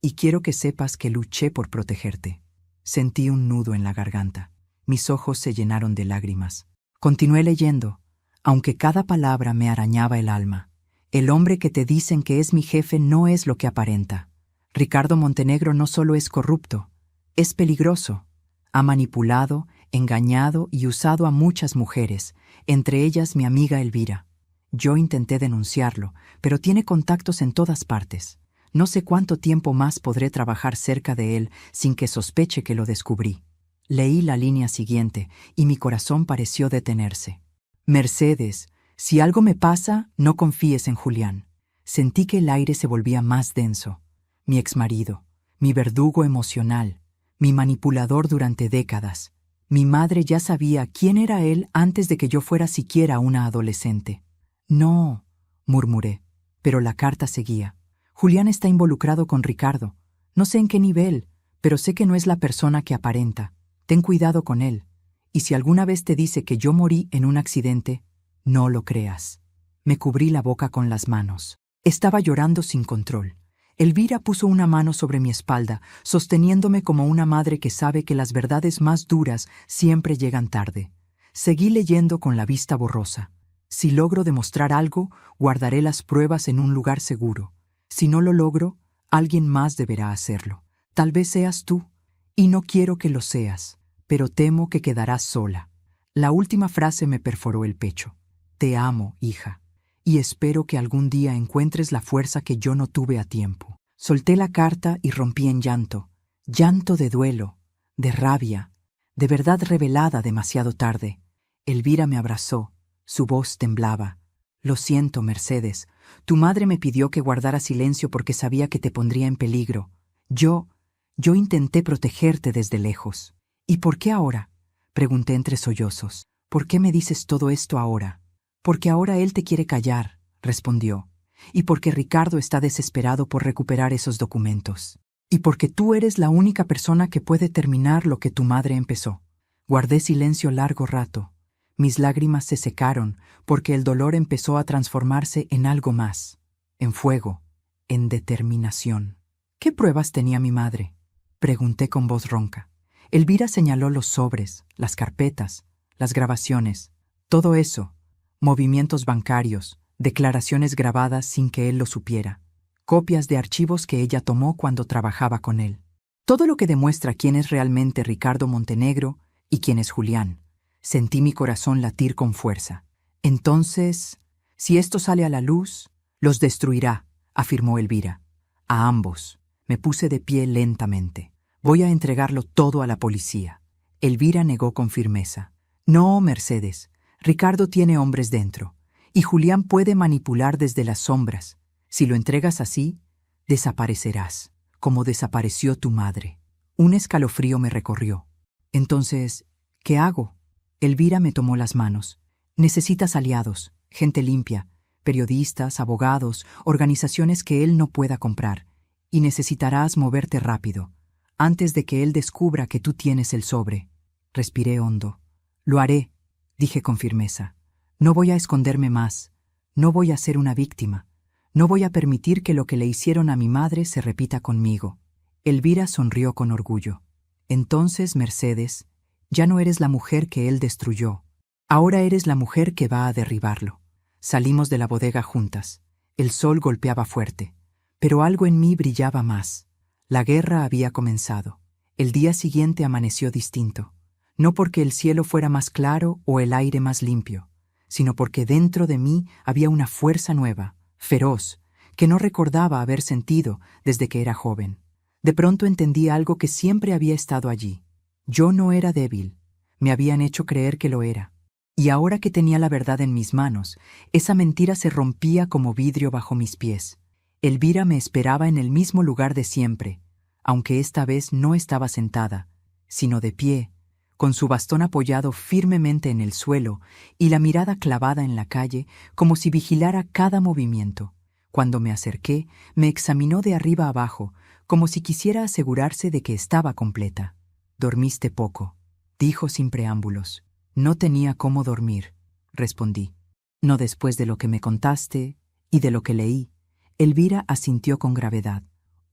y quiero que sepas que luché por protegerte». Sentí un nudo en la garganta. Mis ojos se llenaron de lágrimas. Continué leyendo, aunque cada palabra me arañaba el alma. «El hombre que te dicen que es mi jefe no es lo que aparenta. Ricardo Montenegro no solo es corrupto, es peligroso. Ha manipulado, engañado y usado a muchas mujeres, entre ellas mi amiga Elvira. Yo intenté denunciarlo, pero tiene contactos en todas partes. No sé cuánto tiempo más podré trabajar cerca de él sin que sospeche que lo descubrí». Leí la línea siguiente y mi corazón pareció detenerse. «Mercedes, si algo me pasa, no confíes en Julián». Sentí que el aire se volvía más denso. Mi exmarido, mi verdugo emocional, mi manipulador durante décadas. Mi madre ya sabía quién era él antes de que yo fuera siquiera una adolescente. «No», murmuré, pero la carta seguía. «Julián está involucrado con Ricardo. No sé en qué nivel, pero sé que no es la persona que aparenta. Ten cuidado con él. Y si alguna vez te dice que yo morí en un accidente, no lo creas». Me cubrí la boca con las manos. Estaba llorando sin control. Elvira puso una mano sobre mi espalda, sosteniéndome como una madre que sabe que las verdades más duras siempre llegan tarde. Seguí leyendo con la vista borrosa. «Si logro demostrar algo, guardaré las pruebas en un lugar seguro. Si no lo logro, alguien más deberá hacerlo. Tal vez seas tú, y no quiero que lo seas, pero temo que quedarás sola». La última frase me perforó el pecho. Te amo, hija, y espero que algún día encuentres la fuerza que yo no tuve a tiempo. Solté la carta y rompí en llanto, llanto de duelo, de rabia, de verdad revelada demasiado tarde. Elvira me abrazó, su voz temblaba. Lo siento, Mercedes, tu madre me pidió que guardara silencio porque sabía que te pondría en peligro. Yo intenté protegerte desde lejos. ¿Y por qué ahora? Pregunté entre sollozos. ¿Por qué me dices todo esto ahora? Porque ahora él te quiere callar, respondió. Y porque Ricardo está desesperado por recuperar esos documentos. Y porque tú eres la única persona que puede terminar lo que tu madre empezó. Guardé silencio largo rato. Mis lágrimas se secaron porque el dolor empezó a transformarse en algo más, en fuego, en determinación. ¿Qué pruebas tenía mi madre? Pregunté con voz ronca. Elvira señaló los sobres, las carpetas, las grabaciones, todo eso, movimientos bancarios, declaraciones grabadas sin que él lo supiera, copias de archivos que ella tomó cuando trabajaba con él. Todo lo que demuestra quién es realmente Ricardo Montenegro y quién es Julián. Sentí mi corazón latir con fuerza. Entonces, si esto sale a la luz, los destruirá, afirmó Elvira. A ambos. Me puse de pie lentamente. Voy a entregarlo todo a la policía. Elvira negó con firmeza. No, Mercedes. Ricardo tiene hombres dentro. Y Julián puede manipular desde las sombras. Si lo entregas así, desaparecerás, como desapareció tu madre. Un escalofrío me recorrió. Entonces, ¿qué hago? Elvira me tomó las manos. Necesitas aliados, gente limpia, periodistas, abogados, organizaciones que él no pueda comprar. Y necesitarás moverte rápido, antes de que él descubra que tú tienes el sobre. Respiré hondo. Lo haré, dije con firmeza. No voy a esconderme más. No voy a ser una víctima. No voy a permitir que lo que le hicieron a mi madre se repita conmigo. Elvira sonrió con orgullo. Entonces, Mercedes, ya no eres la mujer que él destruyó. Ahora eres la mujer que va a derribarlo. Salimos de la bodega juntas. El sol golpeaba fuerte, pero algo en mí brillaba más. La guerra había comenzado. El día siguiente amaneció distinto. No porque el cielo fuera más claro o el aire más limpio, sino porque dentro de mí había una fuerza nueva, feroz, que no recordaba haber sentido desde que era joven. De pronto entendí algo que siempre había estado allí. Yo no era débil. Me habían hecho creer que lo era. Y ahora que tenía la verdad en mis manos, esa mentira se rompía como vidrio bajo mis pies. Elvira me esperaba en el mismo lugar de siempre, aunque esta vez no estaba sentada, sino de pie, con su bastón apoyado firmemente en el suelo y la mirada clavada en la calle como si vigilara cada movimiento. Cuando me acerqué, me examinó de arriba abajo, como si quisiera asegurarse de que estaba completa. «Dormiste poco», dijo sin preámbulos. «No tenía cómo dormir», respondí. «No después de lo que me contaste y de lo que leí». Elvira asintió con gravedad.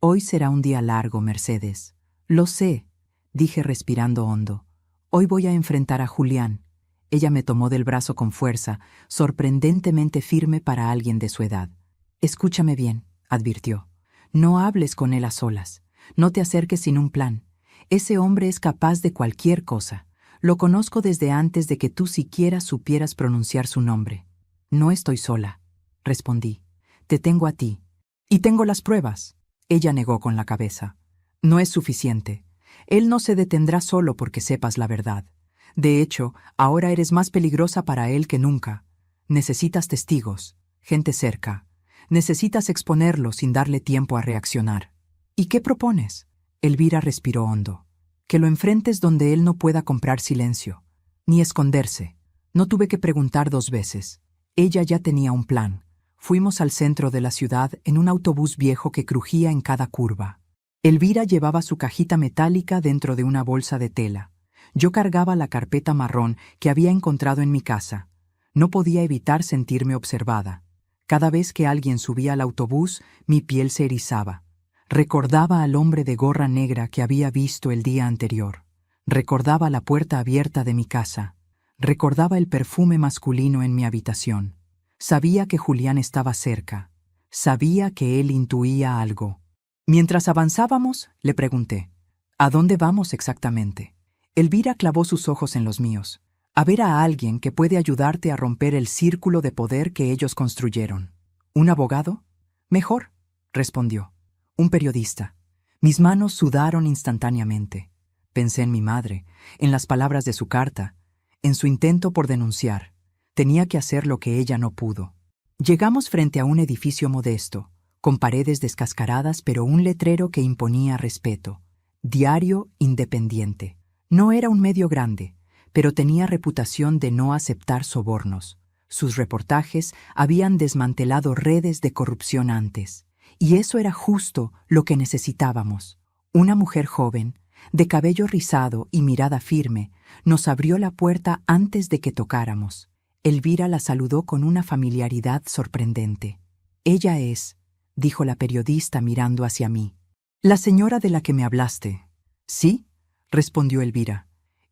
«Hoy será un día largo, Mercedes». «Lo sé», dije respirando hondo. «Hoy voy a enfrentar a Julián». Ella me tomó del brazo con fuerza, sorprendentemente firme para alguien de su edad. «Escúchame bien», advirtió. «No hables con él a solas. No te acerques sin un plan. Ese hombre es capaz de cualquier cosa. Lo conozco desde antes de que tú siquiera supieras pronunciar su nombre». «No estoy sola», respondí. «Te tengo a ti. Y tengo las pruebas». Ella negó con la cabeza. «No es suficiente. Él no se detendrá solo porque sepas la verdad. De hecho, ahora eres más peligrosa para él que nunca. Necesitas testigos, gente cerca. Necesitas exponerlo sin darle tiempo a reaccionar». «¿Y qué propones?» Elvira respiró hondo. «Que lo enfrentes donde él no pueda comprar silencio, ni esconderse». No tuve que preguntar 2 veces. Ella ya tenía un plan. Fuimos al centro de la ciudad en un autobús viejo que crujía en cada curva. Elvira llevaba su cajita metálica dentro de una bolsa de tela. Yo cargaba la carpeta marrón que había encontrado en mi casa. No podía evitar sentirme observada. Cada vez que alguien subía al autobús, mi piel se erizaba. Recordaba al hombre de gorra negra que había visto el día anterior. Recordaba la puerta abierta de mi casa. Recordaba el perfume masculino en mi habitación. Sabía que Julián estaba cerca. Sabía que él intuía algo. Mientras avanzábamos, le pregunté, «¿A dónde vamos exactamente?» Elvira clavó sus ojos en los míos. A ver a alguien que puede ayudarte a romper el círculo de poder que ellos construyeron. ¿Un abogado? Mejor, respondió. Un periodista. Mis manos sudaron instantáneamente. Pensé en mi madre, en las palabras de su carta, en su intento por denunciar. Tenía que hacer lo que ella no pudo. Llegamos frente a un edificio modesto, con paredes descascaradas pero un letrero que imponía respeto. Diario Independiente. No era un medio grande, pero tenía reputación de no aceptar sobornos. Sus reportajes habían desmantelado redes de corrupción antes, y eso era justo lo que necesitábamos. Una mujer joven, de cabello rizado y mirada firme, nos abrió la puerta antes de que tocáramos. Elvira la saludó con una familiaridad sorprendente. «Ella es», dijo la periodista mirando hacia mí, «la señora de la que me hablaste». «Sí», respondió Elvira,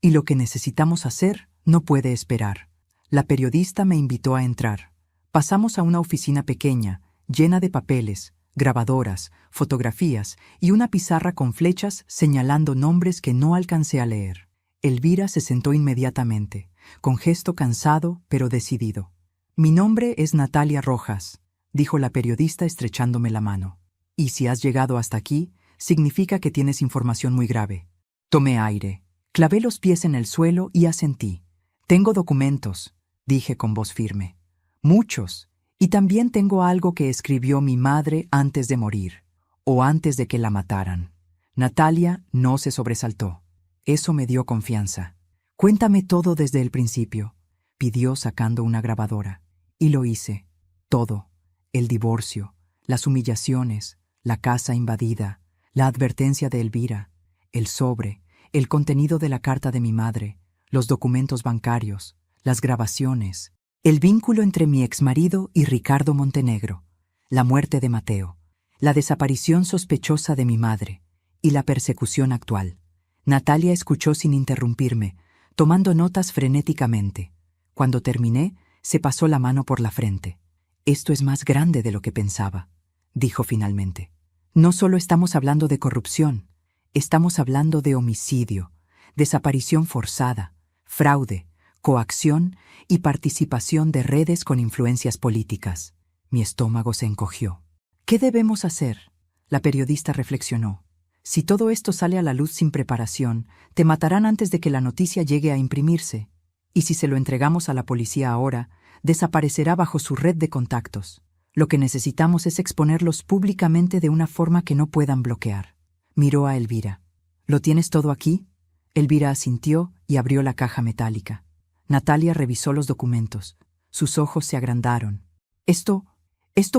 «y lo que necesitamos hacer no puede esperar». La periodista me invitó a entrar. Pasamos a una oficina pequeña, llena de papeles, grabadoras, fotografías y una pizarra con flechas señalando nombres que no alcancé a leer. Elvira se sentó inmediatamente, con gesto cansado pero decidido. «Mi nombre es Natalia Rojas», dijo la periodista estrechándome la mano. «Y si has llegado hasta aquí, significa que tienes información muy grave». Tomé aire, clavé los pies en el suelo y asentí. «Tengo documentos», dije con voz firme. «Muchos. Y también tengo algo que escribió mi madre antes de morir, o antes de que la mataran». Natalia no se sobresaltó. Eso me dio confianza. «Cuéntame todo desde el principio», pidió sacando una grabadora. Y lo hice. Todo. El divorcio, las humillaciones, la casa invadida, la advertencia de Elvira, el sobre, el contenido de la carta de mi madre, los documentos bancarios, las grabaciones, el vínculo entre mi exmarido y Ricardo Montenegro, la muerte de Mateo, la desaparición sospechosa de mi madre y la persecución actual. Natalia escuchó sin interrumpirme, tomando notas frenéticamente. Cuando terminé, se pasó la mano por la frente. «Esto es más grande de lo que pensaba», dijo finalmente. «No solo estamos hablando de corrupción, estamos hablando de homicidio, desaparición forzada, fraude, coacción y participación de redes con influencias políticas». Mi estómago se encogió. «¿Qué debemos hacer?», la periodista reflexionó. «Si todo esto sale a la luz sin preparación, te matarán antes de que la noticia llegue a imprimirse. Y si se lo entregamos a la policía ahora, desaparecerá bajo su red de contactos. Lo que necesitamos es exponerlos públicamente de una forma que no puedan bloquear». Miró a Elvira. «¿Lo tienes todo aquí?». Elvira asintió y abrió la caja metálica. Natalia revisó los documentos. Sus ojos se agrandaron. Esto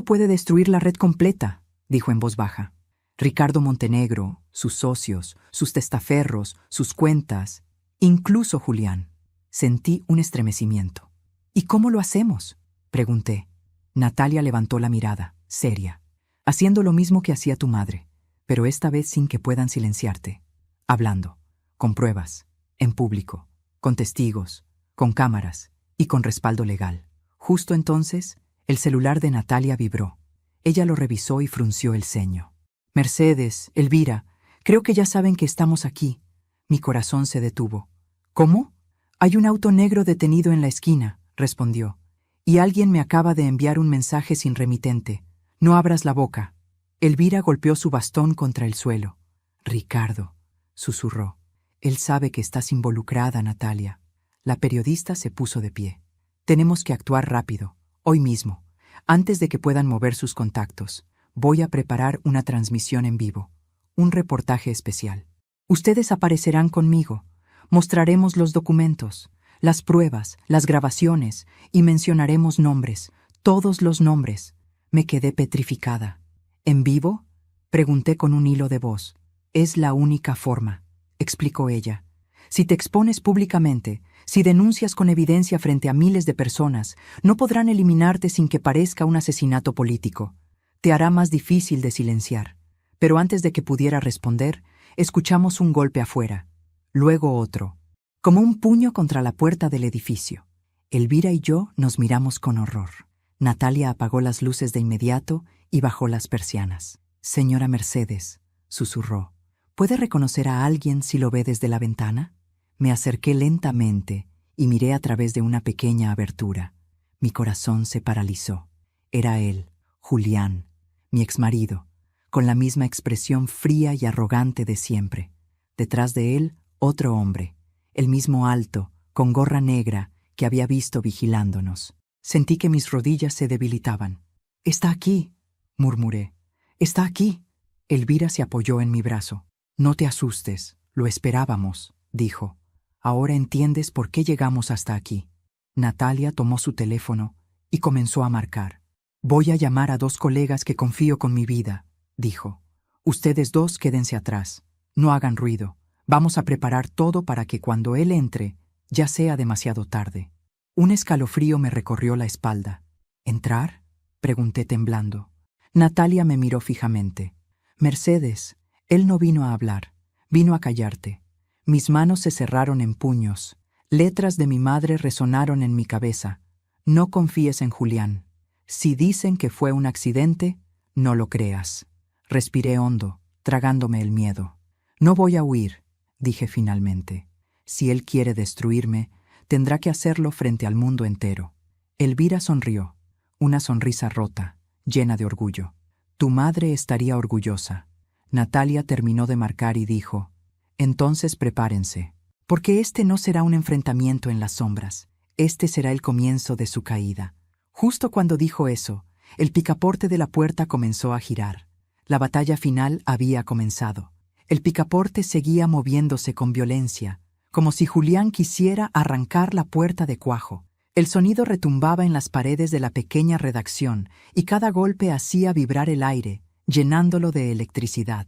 puede destruir la red completa», dijo en voz baja. «Ricardo Montenegro, sus socios, sus testaferros, sus cuentas, incluso Julián». Sentí un estremecimiento. «¿Y cómo lo hacemos?», pregunté. Natalia levantó la mirada, seria. «Haciendo lo mismo que hacía tu madre, pero esta vez sin que puedan silenciarte. Hablando, con pruebas, en público, con testigos, con cámaras y con respaldo legal». Justo entonces, el celular de Natalia vibró. Ella lo revisó y frunció el ceño. «Mercedes, Elvira, creo que ya saben que estamos aquí». Mi corazón se detuvo. «¿Cómo?». «Hay un auto negro detenido en la esquina», respondió. «Y alguien me acaba de enviar un mensaje sin remitente. No abras la boca». Elvira golpeó su bastón contra el suelo. «Ricardo», susurró. «Él sabe que estás involucrada, Natalia». La periodista se puso de pie. «Tenemos que actuar rápido, hoy mismo, antes de que puedan mover sus contactos. Voy a preparar una transmisión en vivo, un reportaje especial. Ustedes aparecerán conmigo. Mostraremos los documentos, las pruebas, las grabaciones y mencionaremos nombres, todos los nombres». Me quedé petrificada. «¿En vivo?», pregunté con un hilo de voz. «Es la única forma», explicó ella. «Si te expones públicamente, si denuncias con evidencia frente a miles de personas, no podrán eliminarte sin que parezca un asesinato político. Te hará más difícil de silenciar». Pero antes de que pudiera responder, escuchamos un golpe afuera. Luego otro, como un puño contra la puerta del edificio. Elvira y yo nos miramos con horror. Natalia apagó las luces de inmediato y bajó las persianas. «Señora Mercedes», susurró, «¿puede reconocer a alguien si lo ve desde la ventana?». Me acerqué lentamente y miré a través de una pequeña abertura. Mi corazón se paralizó. Era él, Julián, mi exmarido, con la misma expresión fría y arrogante de siempre. Detrás de él, otro hombre, el mismo alto, con gorra negra, que había visto vigilándonos. Sentí que mis rodillas se debilitaban. «Está aquí», murmuré. «Está aquí». Elvira se apoyó en mi brazo. «No te asustes, lo esperábamos», dijo. «Ahora entiendes por qué llegamos hasta aquí». Natalia tomó su teléfono y comenzó a marcar. «Voy a llamar a 2 colegas que confío con mi vida», dijo. «Ustedes 2 quédense atrás. No hagan ruido. Vamos a preparar todo para que cuando él entre, ya sea demasiado tarde». Un escalofrío me recorrió la espalda. «¿Entrar?», pregunté temblando. Natalia me miró fijamente. «Mercedes, él no vino a hablar, vino a callarte». Mis manos se cerraron en puños. Letras de mi madre resonaron en mi cabeza. «No confíes en Julián. Si dicen que fue un accidente, no lo creas». Respiré hondo, tragándome el miedo. «No voy a huir», dije finalmente. «Si él quiere destruirme, tendrá que hacerlo frente al mundo entero». Elvira sonrió, una sonrisa rota, llena de orgullo. «Tu madre estaría orgullosa». Natalia terminó de marcar y dijo: «Entonces prepárense, porque este no será un enfrentamiento en las sombras, este será el comienzo de su caída». Justo cuando dijo eso, el picaporte de la puerta comenzó a girar. La batalla final había comenzado. El picaporte seguía moviéndose con violencia, como si Julián quisiera arrancar la puerta de cuajo. El sonido retumbaba en las paredes de la pequeña redacción y cada golpe hacía vibrar el aire, llenándolo de electricidad.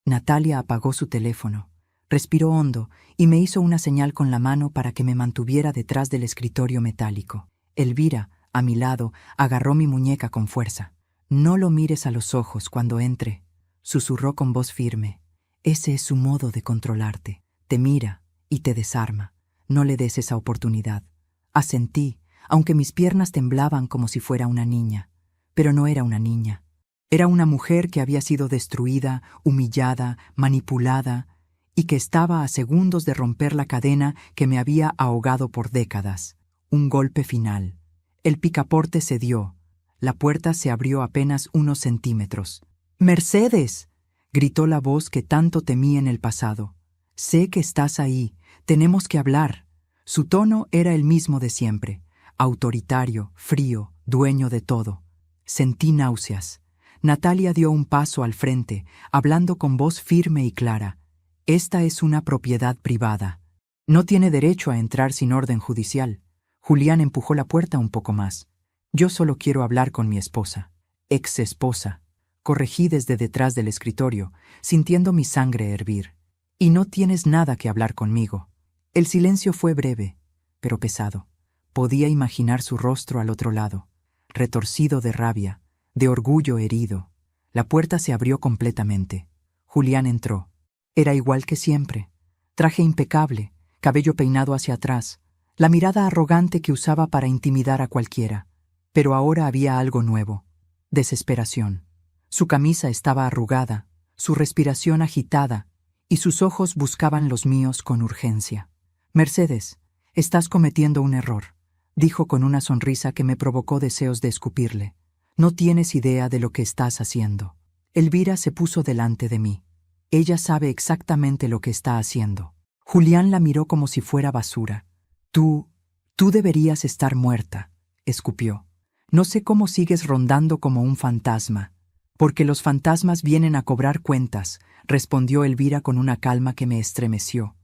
Natalia apagó su teléfono, respiró hondo y me hizo una señal con la mano para que me mantuviera detrás del escritorio metálico. Elvira, a mi lado, agarró mi muñeca con fuerza. «No lo mires a los ojos cuando entre», susurró con voz firme. «Ese es su modo de controlarte. Te mira y te desarma. No le des esa oportunidad». Asentí, aunque mis piernas temblaban como si fuera una niña. Pero no era una niña. Era una mujer que había sido destruida, humillada, manipulada, y que estaba a segundos de romper la cadena que me había ahogado por décadas. Un golpe final. El picaporte cedió. La puerta se abrió apenas unos centímetros. «¡Mercedes!», gritó la voz que tanto temí en el pasado. «Sé que estás ahí. Tenemos que hablar». Su tono era el mismo de siempre, autoritario, frío, dueño de todo. Sentí náuseas. Natalia dio un paso al frente, hablando con voz firme y clara. «Esta es una propiedad privada. No tiene derecho a entrar sin orden judicial». Julián empujó la puerta un poco más. «Yo solo quiero hablar con mi esposa». «Ex esposa», corregí desde detrás del escritorio, sintiendo mi sangre hervir. «Y no tienes nada que hablar conmigo». El silencio fue breve, pero pesado. Podía imaginar su rostro al otro lado, retorcido de rabia, de orgullo herido. La puerta se abrió completamente. Julián entró. Era igual que siempre. Traje impecable, cabello peinado hacia atrás, la mirada arrogante que usaba para intimidar a cualquiera. Pero ahora había algo nuevo: desesperación. Su camisa estaba arrugada, su respiración agitada, y sus ojos buscaban los míos con urgencia. «Mercedes, estás cometiendo un error», dijo con una sonrisa que me provocó deseos de escupirle. «No tienes idea de lo que estás haciendo». Elvira se puso delante de mí. Ella sabe exactamente lo que está haciendo. Julián la miró como si fuera basura. Tú deberías estar muerta», escupió. «No sé cómo sigues rondando como un fantasma». «Porque los fantasmas vienen a cobrar cuentas», respondió Elvira con una calma que me estremeció.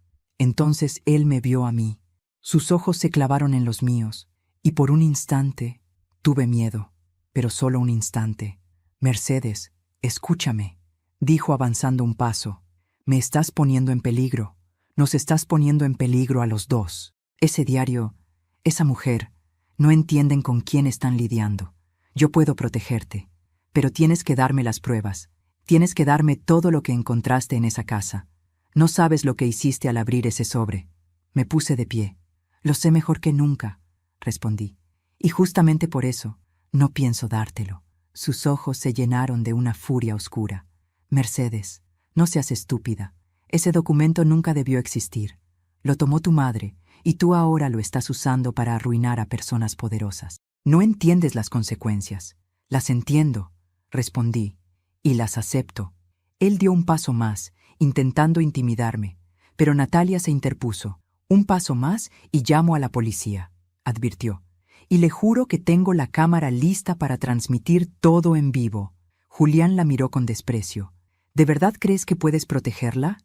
Entonces él me vio a mí. Sus ojos se clavaron en los míos, y por un instante tuve miedo, pero solo un instante. «Mercedes, escúchame», dijo avanzando un paso. «Me estás poniendo en peligro. Nos estás poniendo en peligro a los 2. Ese diario, esa mujer, no entienden con quién están lidiando. Yo puedo protegerte, pero tienes que darme las pruebas. Tienes que darme todo lo que encontraste en esa casa. No sabes lo que hiciste al abrir ese sobre». Me puse de pie. «Lo sé mejor que nunca», respondí. «Y justamente por eso, no pienso dártelo». Sus ojos se llenaron de una furia oscura. «Mercedes, no seas estúpida. Ese documento nunca debió existir. Lo tomó tu madre, y tú ahora lo estás usando para arruinar a personas poderosas. No entiendes las consecuencias. Las entiendo, respondí, y las acepto. Él dio un paso más, intentando intimidarme, pero Natalia se interpuso. Un paso más y llamo a la policía, advirtió. Y le juro que tengo la cámara lista para transmitir todo en vivo. Julián la miró con desprecio. ¿De verdad crees que puedes protegerla?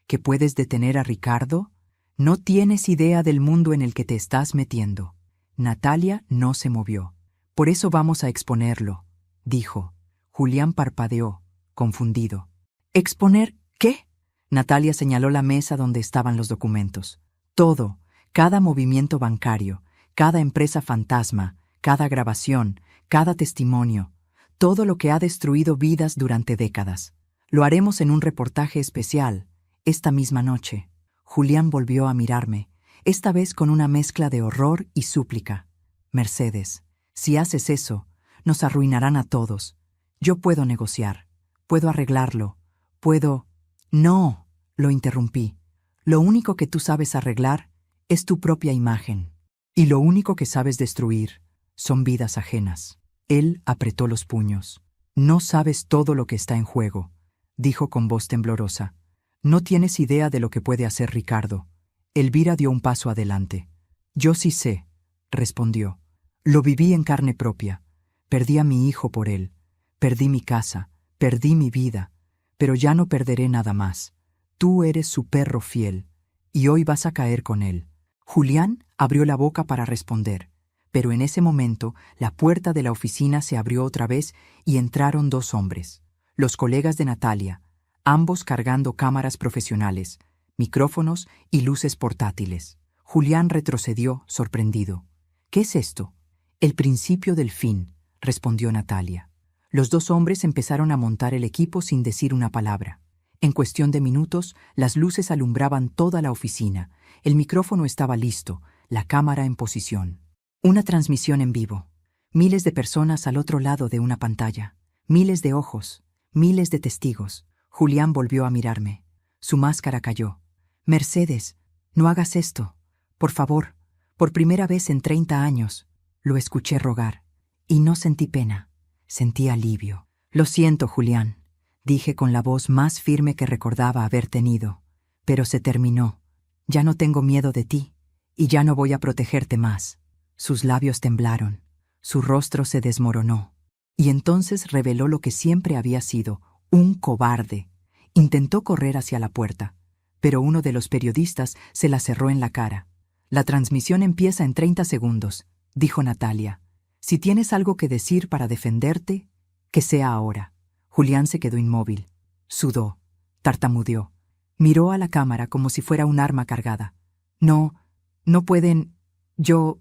¿Que puedes detener a Ricardo? No tienes idea del mundo en el que te estás metiendo. Natalia no se movió. Por eso vamos a exponerlo, dijo. Julián parpadeó, confundido. ¿Exponer qué? Natalia señaló la mesa donde estaban los documentos. Todo, cada movimiento bancario, cada empresa fantasma, cada grabación, cada testimonio, todo lo que ha destruido vidas durante décadas. Lo haremos en un reportaje especial, esta misma noche. Julián volvió a mirarme, esta vez con una mezcla de horror y súplica. Mercedes, si haces eso, nos arruinarán a todos. Yo puedo negociar, puedo arreglarlo, puedo... No, lo interrumpí. Lo único que tú sabes arreglar es tu propia imagen. Y lo único que sabes destruir son vidas ajenas. Él apretó los puños. No sabes todo lo que está en juego, dijo con voz temblorosa. No tienes idea de lo que puede hacer Ricardo. Elvira dio un paso adelante. Yo sí sé, respondió. Lo viví en carne propia. Perdí a mi hijo por él. Perdí mi casa. Perdí mi vida. Pero ya no perderé nada más. Tú eres su perro fiel, y hoy vas a caer con él. Julián abrió la boca para responder, pero en ese momento la puerta de la oficina se abrió otra vez y entraron dos hombres, los colegas de Natalia, ambos cargando cámaras profesionales, micrófonos y luces portátiles. Julián retrocedió, sorprendido. ¿Qué es esto? El principio del fin, respondió Natalia. Los dos hombres empezaron a montar el equipo sin decir una palabra. En cuestión de minutos, las luces alumbraban toda la oficina, el micrófono estaba listo, la cámara en posición. Una transmisión en vivo. Miles de personas al otro lado de una pantalla. Miles de ojos. Miles de testigos. Julián volvió a mirarme. Su máscara cayó. Mercedes, no hagas esto. Por favor, por primera vez en 30 años. Lo escuché rogar. Y no sentí pena. Sentí alivio. Lo siento, Julián, dije con la voz más firme que recordaba haber tenido. Pero se terminó. Ya no tengo miedo de ti, y ya no voy a protegerte más. Sus labios temblaron. Su rostro se desmoronó. Y entonces reveló lo que siempre había sido, un cobarde. Intentó correr hacia la puerta, pero uno de los periodistas se la cerró en la cara. La transmisión empieza en 30 segundos, dijo Natalia. Si tienes algo que decir para defenderte, que sea ahora. Julián se quedó inmóvil. Sudó. Tartamudeó. Miró a la cámara como si fuera un arma cargada. No pueden... Yo...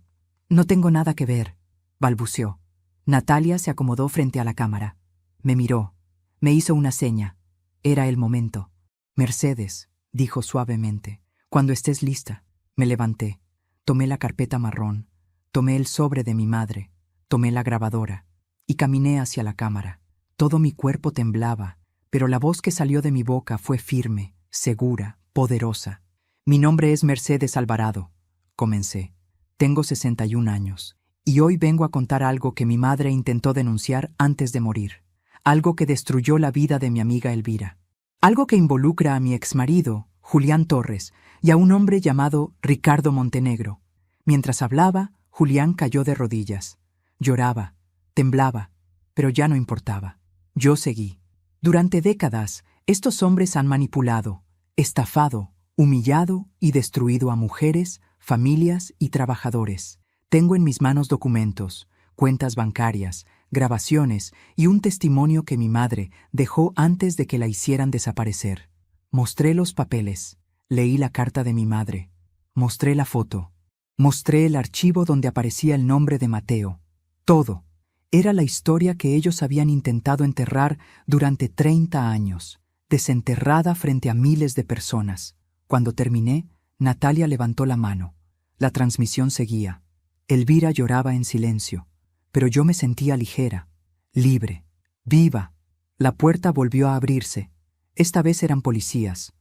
no tengo nada que ver, balbuceó. Natalia se acomodó frente a la cámara. Me miró. Me hizo una seña. Era el momento. Mercedes, dijo suavemente, cuando estés lista. Me levanté. Tomé la carpeta marrón. Tomé el sobre de mi madre. Tomé la grabadora. Y caminé hacia la cámara. Todo mi cuerpo temblaba, pero la voz que salió de mi boca fue firme, segura, poderosa. Mi nombre es Mercedes Alvarado, comencé. Tengo 61 años, y hoy vengo a contar algo que mi madre intentó denunciar antes de morir. Algo que destruyó la vida de mi amiga Elvira. Algo que involucra a mi exmarido, Julián Torres, y a un hombre llamado Ricardo Montenegro. Mientras hablaba, Julián cayó de rodillas. Lloraba, temblaba, pero ya no importaba. Yo seguí. Durante décadas, estos hombres han manipulado, estafado, humillado y destruido a mujeres, familias y trabajadores. Tengo en mis manos documentos, cuentas bancarias, grabaciones y un testimonio que mi madre dejó antes de que la hicieran desaparecer. Mostré los papeles, leí la carta de mi madre, mostré la foto, mostré el archivo donde aparecía el nombre de Mateo. Todo. Era la historia que ellos habían intentado enterrar durante 30 años, desenterrada frente a miles de personas. Cuando terminé, Natalia levantó la mano. La transmisión seguía. Elvira lloraba en silencio, pero yo me sentía ligera, libre, viva. La puerta volvió a abrirse. Esta vez eran policías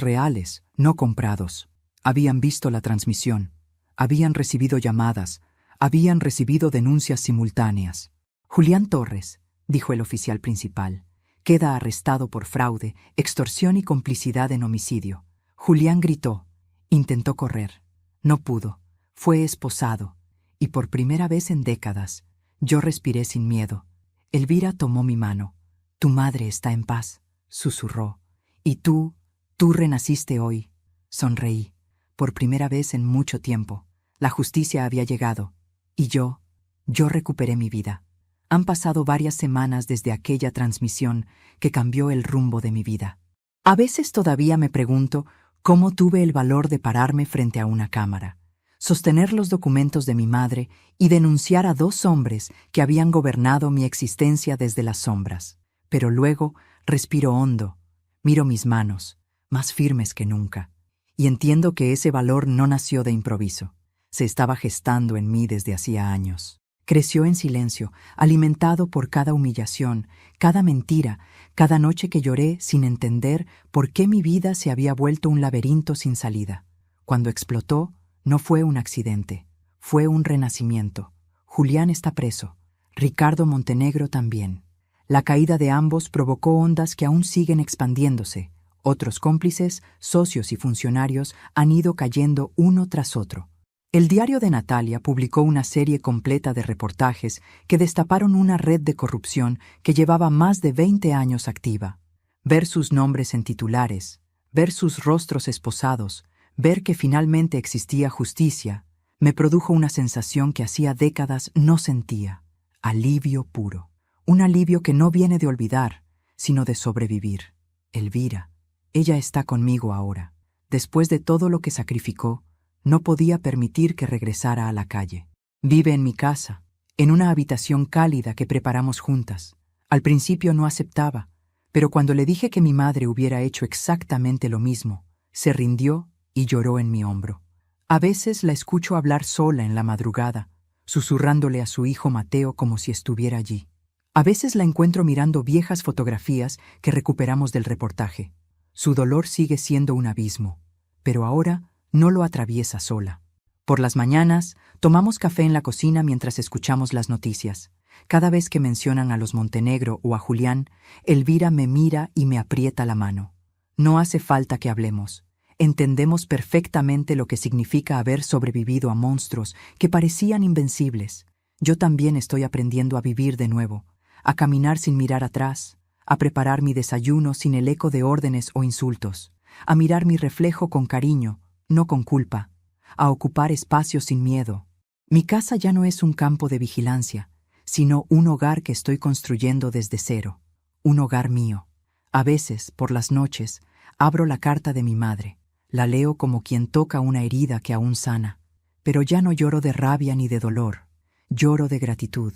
reales, no comprados. Habían visto la transmisión, habían recibido llamadas, habían recibido denuncias simultáneas. Julián Torres, dijo el oficial principal, queda arrestado por fraude, extorsión y complicidad en homicidio. Julián gritó, intentó correr, no pudo, fue esposado, y por primera vez en décadas, yo respiré sin miedo. Elvira tomó mi mano. Tu madre está en paz, susurró. Y tú renaciste hoy. Sonreí. Por primera vez en mucho tiempo, la justicia había llegado, y yo recuperé mi vida. Han pasado varias semanas desde aquella transmisión que cambió el rumbo de mi vida. A veces todavía me pregunto cómo tuve el valor de pararme frente a una cámara, sostener los documentos de mi madre y denunciar a 2 hombres que habían gobernado mi existencia desde las sombras. Pero luego respiro hondo, miro mis manos, más firmes que nunca, y entiendo que ese valor no nació de improviso. Se estaba gestando en mí desde hacía años. Creció en silencio, alimentado por cada humillación, cada mentira, cada noche que lloré sin entender por qué mi vida se había vuelto un laberinto sin salida. Cuando explotó, no fue un accidente, fue un renacimiento. Julián está preso, Ricardo Montenegro también. La caída de ambos provocó ondas que aún siguen expandiéndose. Otros cómplices, socios y funcionarios han ido cayendo uno tras otro. El diario de Natalia publicó una serie completa de reportajes que destaparon una red de corrupción que llevaba más de 20 años activa. Ver sus nombres en titulares, ver sus rostros esposados, ver que finalmente existía justicia, me produjo una sensación que hacía décadas no sentía. Alivio puro. Un alivio que no viene de olvidar, sino de sobrevivir. Elvira. Ella está conmigo ahora. Después de todo lo que sacrificó, no podía permitir que regresara a la calle. Vive en mi casa, en una habitación cálida que preparamos juntas. Al principio no aceptaba, pero cuando le dije que mi madre hubiera hecho exactamente lo mismo, se rindió y lloró en mi hombro. A veces la escucho hablar sola en la madrugada, susurrándole a su hijo Mateo como si estuviera allí. A veces la encuentro mirando viejas fotografías que recuperamos del reportaje. Su dolor sigue siendo un abismo, pero ahora no lo atraviesa sola. Por las mañanas, tomamos café en la cocina mientras escuchamos las noticias. Cada vez que mencionan a los Montenegro o a Julián, Elvira me mira y me aprieta la mano. No hace falta que hablemos. Entendemos perfectamente lo que significa haber sobrevivido a monstruos que parecían invencibles. Yo también estoy aprendiendo a vivir de nuevo, a caminar sin mirar atrás, a preparar mi desayuno sin el eco de órdenes o insultos, a mirar mi reflejo con cariño, no con culpa, a ocupar espacios sin miedo. Mi casa ya no es un campo de vigilancia, sino un hogar que estoy construyendo desde cero, un hogar mío. A veces, por las noches, abro la carta de mi madre, la leo como quien toca una herida que aún sana, pero ya no lloro de rabia ni de dolor, lloro de gratitud,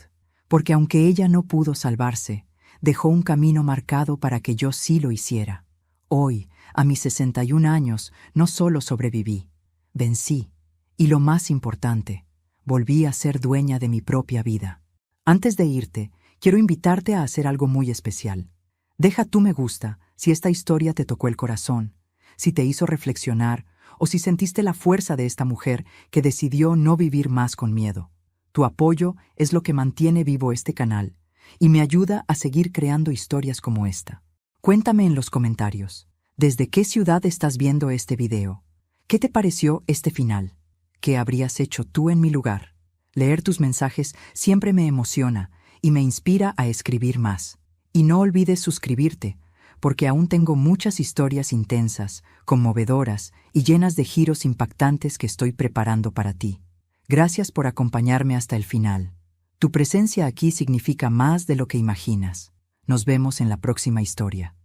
porque aunque ella no pudo salvarse, dejó un camino marcado para que yo sí lo hiciera. Hoy, a mis 61 años, no solo sobreviví, vencí, y lo más importante, volví a ser dueña de mi propia vida. Antes de irte, quiero invitarte a hacer algo muy especial. Deja tu me gusta si esta historia te tocó el corazón, si te hizo reflexionar o si sentiste la fuerza de esta mujer que decidió no vivir más con miedo. Tu apoyo es lo que mantiene vivo este canal y me ayuda a seguir creando historias como esta. Cuéntame en los comentarios, ¿desde qué ciudad estás viendo este video? ¿Qué te pareció este final? ¿Qué habrías hecho tú en mi lugar? Leer tus mensajes siempre me emociona y me inspira a escribir más. Y no olvides suscribirte, porque aún tengo muchas historias intensas, conmovedoras y llenas de giros impactantes que estoy preparando para ti. Gracias por acompañarme hasta el final. Tu presencia aquí significa más de lo que imaginas. Nos vemos en la próxima historia.